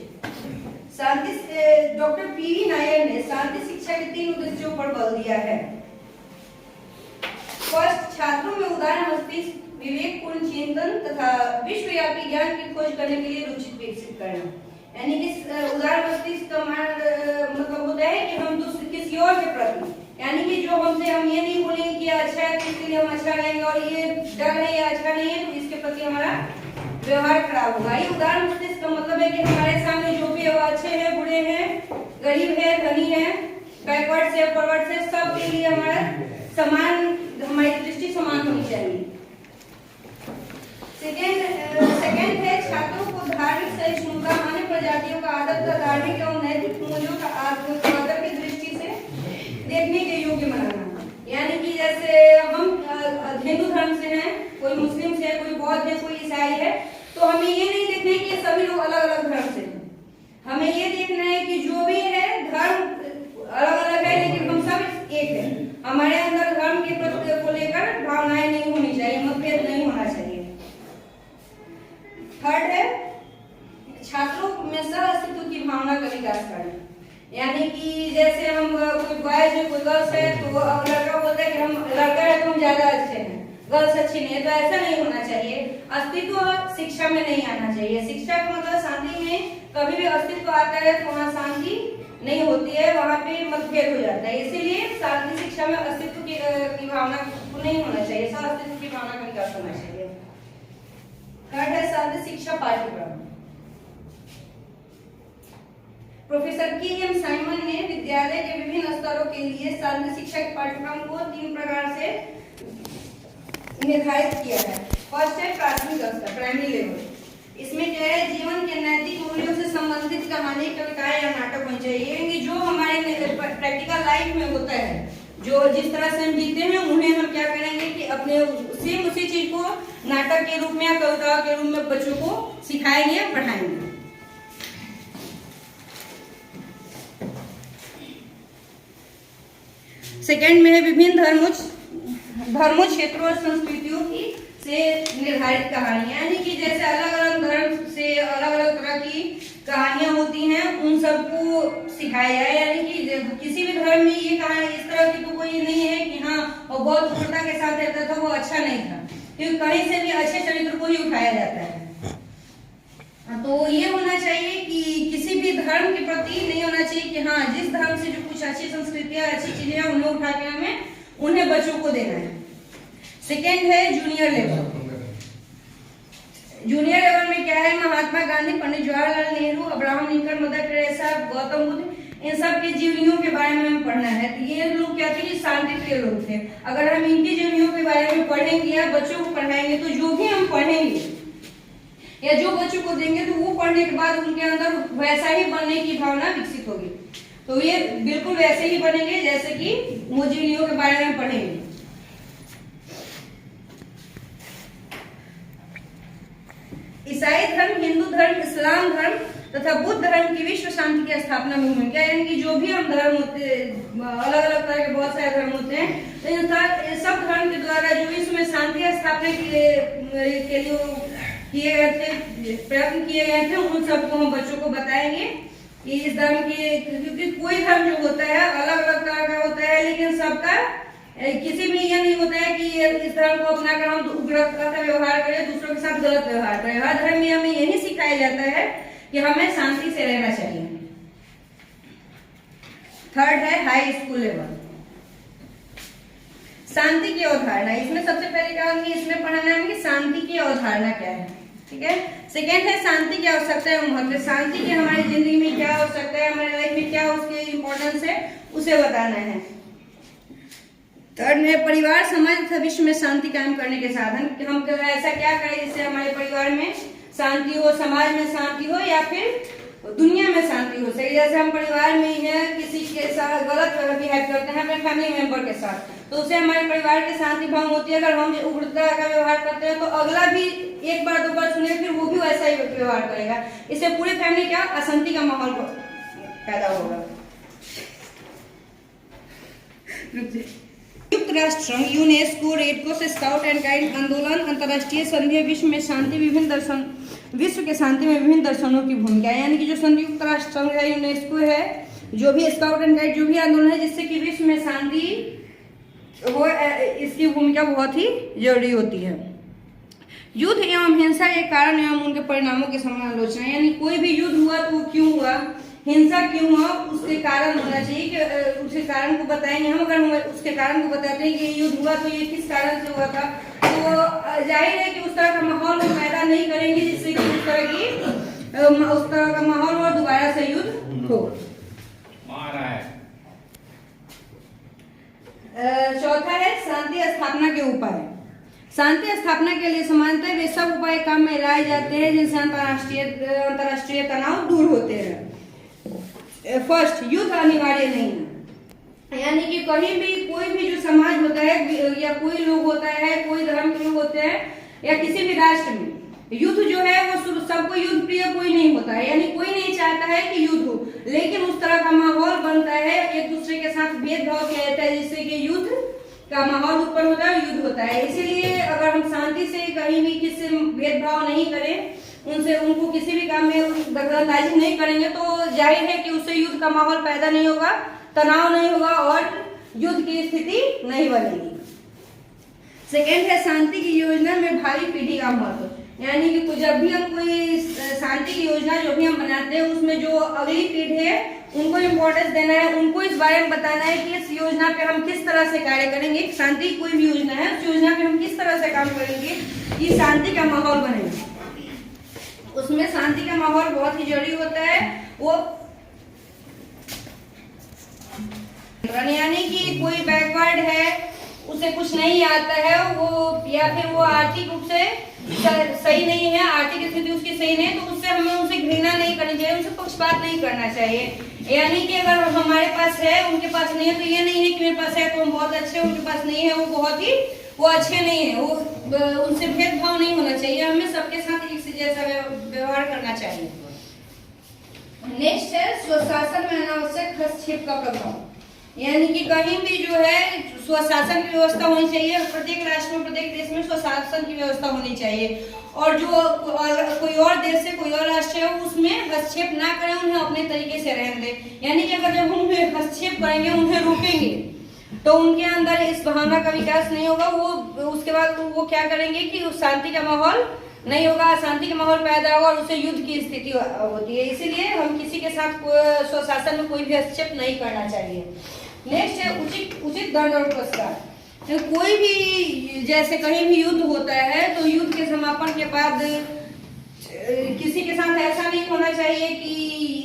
शांति डॉक्टर पीवी नायर ने शांति शिक्षा के 3 उद्देश्यों पर बल दिया है। फर्स्ट, छात्रों में उदार मस्तिष्क, विवेकपूर्ण चिंतन तथा विश्वव्यापी ज्ञान की खोज करने के लिए रुचि विकसित करना। यानी कि उदार मस्तिष्क का मतलब होता है कि हम दूसरे किसी और के प्रति, यानी कि जो हमसे हम ये नहीं बोलेंगे कि अच्छा है तो इसके लिए हम अच्छा रहेंगे और ये डर है या अच्छा नहीं है तो इसके प्रति हमारा व्यवहार खराब होगा। ये उदार मस्तिष्क का मतलब है कि हमारे सामने जो भी अच्छे हैं, बुरे हैं, गरीब है, धनी है, बैकवर्ड से फॉरवर्ड से, सब के लिए हमारा समान, हमारी दृष्टि समान होनी चाहिए। सेकेंड है छात्रों को धार्मिक सहिष्णुता, अन्य प्रजातियों का आदर तथा धार्मिक एवं नैतिक मूल्यों का आदर की दृष्टि से देखने के योग्य बनाना। यानी कि जैसे हम हिंदू धर्म से हैं, कोई मुस्लिम से है, कोई बौद्ध है, कोई ईसाई है, तो हमें ये नहीं देखना है कि सभी लोग अलग अलग धर्म से हैं। हमें ये देखना है कि जो भी है धर्म अलग अलग है लेकिन हम सब एक है। हमारे अंदर धर्म के प्रति को लेकर भावनाएं नहीं होनी चाहिए, मतभेद नहीं होना चाहिए। थर्ड है छात्रों में सह अस्तित्व की भावना का विकास करना। यानी कि जैसे हम कोई बॉयज है, कोई गर्ल्स है, तो लड़का बोलता है कि हम लड़का है तो हम ज्यादा अच्छे हैं, गर्ल्स अच्छी नहीं है, तो ऐसा नहीं होना चाहिए। अस्तित्व शिक्षा में नहीं आना चाहिए। शिक्षा का मतलब शांति में कभी भी अस्तित्व आता है तो वहाँ शांति नहीं होती है, वहाँ पे मतभेद हो जाता है। इसीलिए शांति शिक्षा में अस्तित्व की भावना नहीं होना चाहिए, सह अस्तित्व की भावना का विकास होना चाहिए। थर्ड है शांति शिक्षा पाठ्यक्रम। Professor KM. साइमन ने विद्यालय के विभिन्न स्तरों के लिए शांति शिक्षा के पाठ्यक्रम को 3 प्रकार से निर्धारित किया है। फर्स्ट है प्राथमिक स्तर, प्राइमरी लेवल। इसमें क्या है, जीवन के नैतिक मूल्यों से संबंधित कहानी, कविताएं या नाटक होने चाहिए जो हमारे प्रैक्टिकल लाइफ में होता है, जो जिस तरह से हम जीते हैं उन्हें हम क्या करेंगे कि अपने उसी चीज को नाटक के रूप में या कविताओं के रूप में बच्चों को सिखाएंगे, पढ़ाएंगे। सेकेंड में है विभिन्न धर्मों धर्मों, क्षेत्रों और संस्कृतियों की से निर्धारित कहानियां, यानी कि जैसे अलग अलग धर्म से अलग अलग तरह की कहानियां होती हैं, उन सबको सिखाया जाए। यानी कि किसी भी धर्म में ये कहानी इस तरह की तो कोई नहीं है कि हाँ वो बहुत क्रूरता के साथ रहता था, वो अच्छा नहीं था, क्योंकि कहीं से भी अच्छे चरित्र को ही उठाया जाता है। तो ये होना चाहिए कि किसी भी धर्म के प्रति नहीं होना चाहिए कि हाँ जिस धर्म से जो कुछ अच्छी संस्कृतियां, अच्छी चीजें हैं, उन्हें उठा के हमें उन्हें बच्चों को देना है। सेकेंड है जूनियर लेवल। जूनियर लेवल में क्या है, Mahatma Gandhi, Pandit Jawaharlal Nehru, Abraham Lincoln, Mother Teresa, Gautam Buddha, इन सब की जीवनियों के बारे में हमें पढ़ना है। तो ये लोग क्या थे, शांति प्रिय लोग थे। अगर हम इनकी जीवनियों के बारे में पढ़ेंगे या बच्चों को पढ़ाएंगे तो जो भी हम पढ़ेंगे या जो बच्चों को देंगे तो वो पढ़ने के बाद उनके अंदर वैसा ही बनने की भावना विकसित होगी। तो ये बिल्कुल वैसे ही बनेंगे जैसे कि वो जीवनियों के बारे में पढ़ेंगे। ईसाई धर्म, हिंदू धर्म, इस्लाम धर्म तथा बुद्ध धर्म की विश्व शांति की स्थापना में भूमिका, यानी कि जो भी हम धर्म होते, अलग अलग तरह के बहुत सारे धर्म होते हैं, तो इन सब धर्म के द्वारा जो विश्व में शांति स्थापना के लिए किए गए थे, प्रयत्न किए गए थे, उन सबको हम बच्चों को बताएंगे कि इस धर्म के, क्योंकि कोई धर्म जो होता है अलग अलग तरह का होता है, लेकिन सबका किसी में यह नहीं होता है कि इस धर्म को अपनाकर हम उग्रता का व्यवहार करें, दूसरों के साथ गलत व्यवहार करें। हर धर्म में हमें यही सिखाया जाता है कि हमें शांति से रहना चाहिए। थर्ड है हाई स्कूल लेवल, शांति की अवधारणा। इसमें सबसे पहले क्या होगी, इसमें पढ़ाना है कि शांति की अवधारणा क्या है, ठीक है। सेकेंड है शांति की आवश्यकता है महत्व, शांति की हमारी जिंदगी में क्या आवश्यकता है, हमारे लाइफ में क्या उसके इम्पोर्टेंस है, उसे बताना है। थर्ड में परिवार, समाज तथा विश्व में शांति कायम करने के साधन। हम ऐसा क्या करें जिससे हमारे परिवार में शांति हो, समाज में शांति हो या फिर दुनिया में शांति हो सके। जैसे हम परिवार में है किसी के साथ गलत बिहेव करते हैं अपने फैमिली मेंबर के साथ, तो उससे हमारे परिवार की शांति भंग होती है। अगर हम उग्रता का व्यवहार करते हैं तो अगला भी एक बार दो बार सुने, फिर वो भी वैसा ही व्यवहार करेगा। इससे पूरी फैमिली क्या अशांति का माहौल पैदा होगा। संयुक्त राष्ट्र संघ, UNESCO, red cross, scout and guide आंदोलन, अंतर्राष्ट्रीय संधि, विश्व में शांति, विश्व के शांति में विभिन्न दर्शनों की भूमिका, यानी कि जो संयुक्त राष्ट्र संघ है, यूनेस्को है, जो भी स्काउट एंड गाइड, जो भी आंदोलन है जिससे कि विश्व में शांति हो, इसकी भूमिका बहुत ही जरूरी होती है। युद्ध एवं हिंसा के कारण एवं उनके परिणामों की समालोचना, यानी कोई भी युद्ध हुआ तो वो क्यों हुआ, हिंसा क्यों हुआ, उसके कारण होना चाहिए कि उसके कारण को बताएंगे हम। अगर हम उसके कारण को बताते हैं कि युद्ध हुआ तो ये किस कारण से हुआ था, तो जाहिर है कि उस तरह का माहौल हम पैदा नहीं करेंगे जिससे कि उस तरह का माहौल और दोबारा से युद्ध हो। चौथा है शांति स्थापना के उपाय। शांति स्थापना के लिए सामान्यतः वे सब उपाय काम में लाए जाते हैं जिनसे अंतर्राष्ट्रीय तनाव दूर होते हैं। फर्स्ट, युद्ध अनिवार्य नहीं है, यानी कि कहीं भी कोई भी जो समाज होता है या कोई लोग होता है, कोई धर्म के लोग होते हैं या किसी भी राष्ट्र में युद्ध जो है वो सबको युद्ध प्रिय कोई नहीं होता है, यानी कोई नहीं चाहता है कि युद्ध हो, लेकिन उस तरह का माहौल बनता है, एक दूसरे के साथ भेदभाव किया जाता है जिससे कि युद्ध का माहौल उत्पन्न होता है, युद्ध होता है। इसीलिए अगर हम शांति से कहीं भी किसी भेदभाव नहीं करें, उनसे उनको किसी भी काम में दखलंदाजी नहीं करेंगे तो जाहिर है कि उससे युद्ध का माहौल पैदा नहीं होगा, तनाव नहीं होगा और युद्ध की स्थिति नहीं बनेगी। सेकेंड है शांति की योजना में भावी पीढ़ी का महत्व, यानी कि जब भी हम कोई शांति की योजना जो भी हम बनाते हैं उसमें जो अगली पीढ़ी है उनको इम्पोर्टेंस देना है, उनको इस बारे में बताना है कि इस योजना पे हम किस तरह से कार्य करेंगे। शांति की कोई भी योजना है उस योजना पे हम किस तरह से काम करेंगे कि शांति का माहौल बनेगा। उसमें शांति का माहौल बहुत ही जरूरी होता है। वो यानी कि कोई बैकवर्ड है, उसे कुछ नहीं आता है, वो या फिर वो आर्थिक रूप से सही नहीं है, आर्थिक स्थिति उसकी सही नहीं है, तो उससे हमें उनसे घृणा नहीं करनी चाहिए, उनसे पक्षपात नहीं करना चाहिए। यानी कि अगर हमारे पास है उनके पास नहीं है तो ये नहीं है कि मेरे पास है तो हम बहुत अच्छे, उनके पास नहीं है वो अच्छे नहीं है, वो उनसे भेदभाव नहीं होना चाहिए। हमें सबके साथ एक से जैसा व्यवहार करना चाहिए। नेक्स्ट है स्वशासन में अनावश्यक हस्तक्षेप का प्रभाव, यानी कि कहीं भी जो है स्वशासन की व्यवस्था होनी चाहिए। प्रत्येक राष्ट्र में, प्रत्येक देश में स्वशासन की व्यवस्था होनी चाहिए और जो कोई और देश है, कोई और राष्ट्र है, उसमें हस्तक्षेप ना करें, उन्हें अपने तरीके से रहने दें। यानी कि अगर जब हम उन्हें हस्तक्षेप करेंगे, उन्हें रोकेंगे, तो उनके अंदर इस भावना का विकास नहीं होगा। वो उसके बाद वो क्या करेंगे कि शांति का माहौल नहीं होगा, अशांति का माहौल पैदा होगा और उससे युद्ध की स्थिति होती है। इसीलिए हम किसी के साथ स्वशासन में कोई भी हस्तक्षेप नहीं करना चाहिए। नेक्स्ट है उचित दंड और पुरस्कार। तो कोई भी, जैसे कहीं भी युद्ध होता है तो युद्ध के समापन के बाद किसी के साथ ऐसा नहीं होना चाहिए कि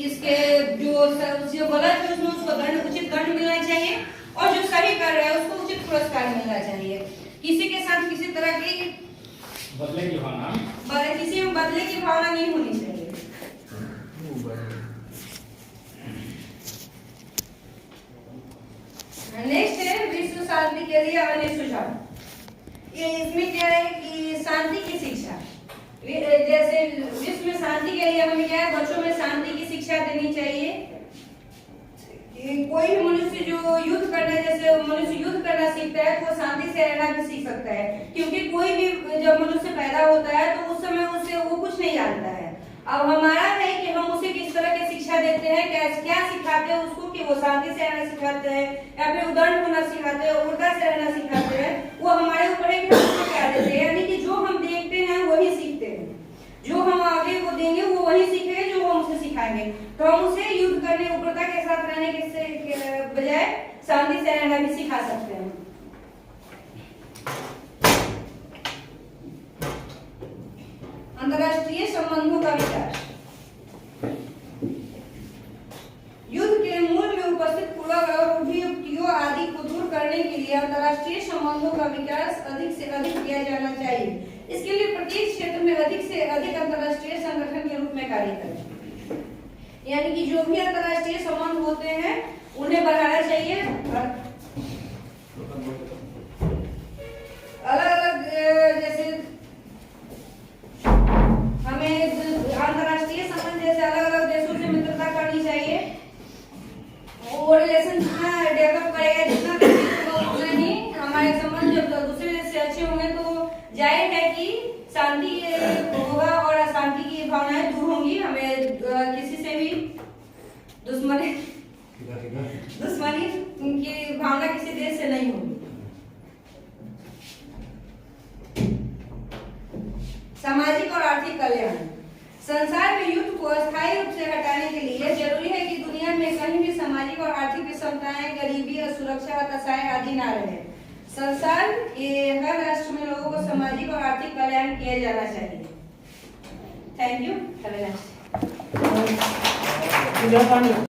इसके जो गलत है उसमें उसको उचित दंड मिलना चाहिए और जो सही कर रहा है उसको उचित पुरस्कार मिलना चाहिए। किसी के साथ किसी तरह की बदले की भावना, किसी में बदले की भावना नहीं होनी चाहिए। नेक्स्ट है विश्व शांति के लिए अन्य सुझाव। ये इसमें क्या है कि शांति की शिक्षा, जैसे विश्व में शांति के लिए हमें क्या है, बच्चों में शांति की शिक्षा देनी चाहिए। कोई भी मनुष्य जो युद्ध करना, जैसे मनुष्य युद्ध करना सीखता है तो शांति से रहना भी सीख सकता है, क्योंकि कोई भी जब मनुष्य पैदा होता है तो उस समय उससे वो कुछ नहीं जानता है। अब हमारा है कि हम उसे किस तरह की शिक्षा देते हैं, क्या सिखाते हैं उसको, कि वो शांति से रहना सिखाते हैं या फिर उदाहरण होना सिखाते हैं, उल्टा से रहना सिखाते हैं, वो हमारे ऊपर है कि हम उसको क्या देते हैं। यानी कि जो हम देखते हैं वही सीखते हैं, जो हम आगे को देंगे वो वही सीखेंगे जो हम उसे सिखाएंगे। तो हम उसे युद्ध करने, उग्रता के साथ रहने के बजाय शांति से रहना भी सिखा सकते हैं। अंतर्राष्ट्रीय संबंधों का विकास। युद्ध के मूल में उपस्थित पूर्वाग्रह और अभियुक्तियों आदि को दूर करने के लिए अंतर्राष्ट्रीय संबंधों का विकास अधिक से अधिक किया जाना चाहिए। इसके लिए प्रत्येक क्षेत्र में अधिक से अधिक अंतर्राष्ट्रीय संगठन के रूप में कार्य करें। यानी कि जो भी अंतर्राष्ट्रीय संबंध होते हैं उन्हें बढ़ाना चाहिए। अलग अलग, जैसे हमें अंतर्राष्ट्रीय संबंध, जैसे अलग अलग देशों से मित्रता करनी चाहिए। वो रिलेशन जितना डेवलप करेगा, जितना उतना ही हमारे संबंध जब दूसरे देश से अच्छे होंगे तो जाहिर है कि शांति होगा और अशांति की भावनाएं दूर होंगी। हमें किसी से भी दुश्मनी की भावना किसी देश से नहीं होगी। सामाजिक और आर्थिक कल्याण। संसार में युद्ध को अस्थायी रूप से हटाने के लिए जरूरी है कि दुनिया में कहीं भी सामाजिक और आर्थिक विषमताएं, गरीबी, असुरक्षा, हताशाएं आदि न रहे। संसार के हर राष्ट्र में लोगों को सामाजिक और आर्थिक कल्याण किया जाना चाहिए। Thank you.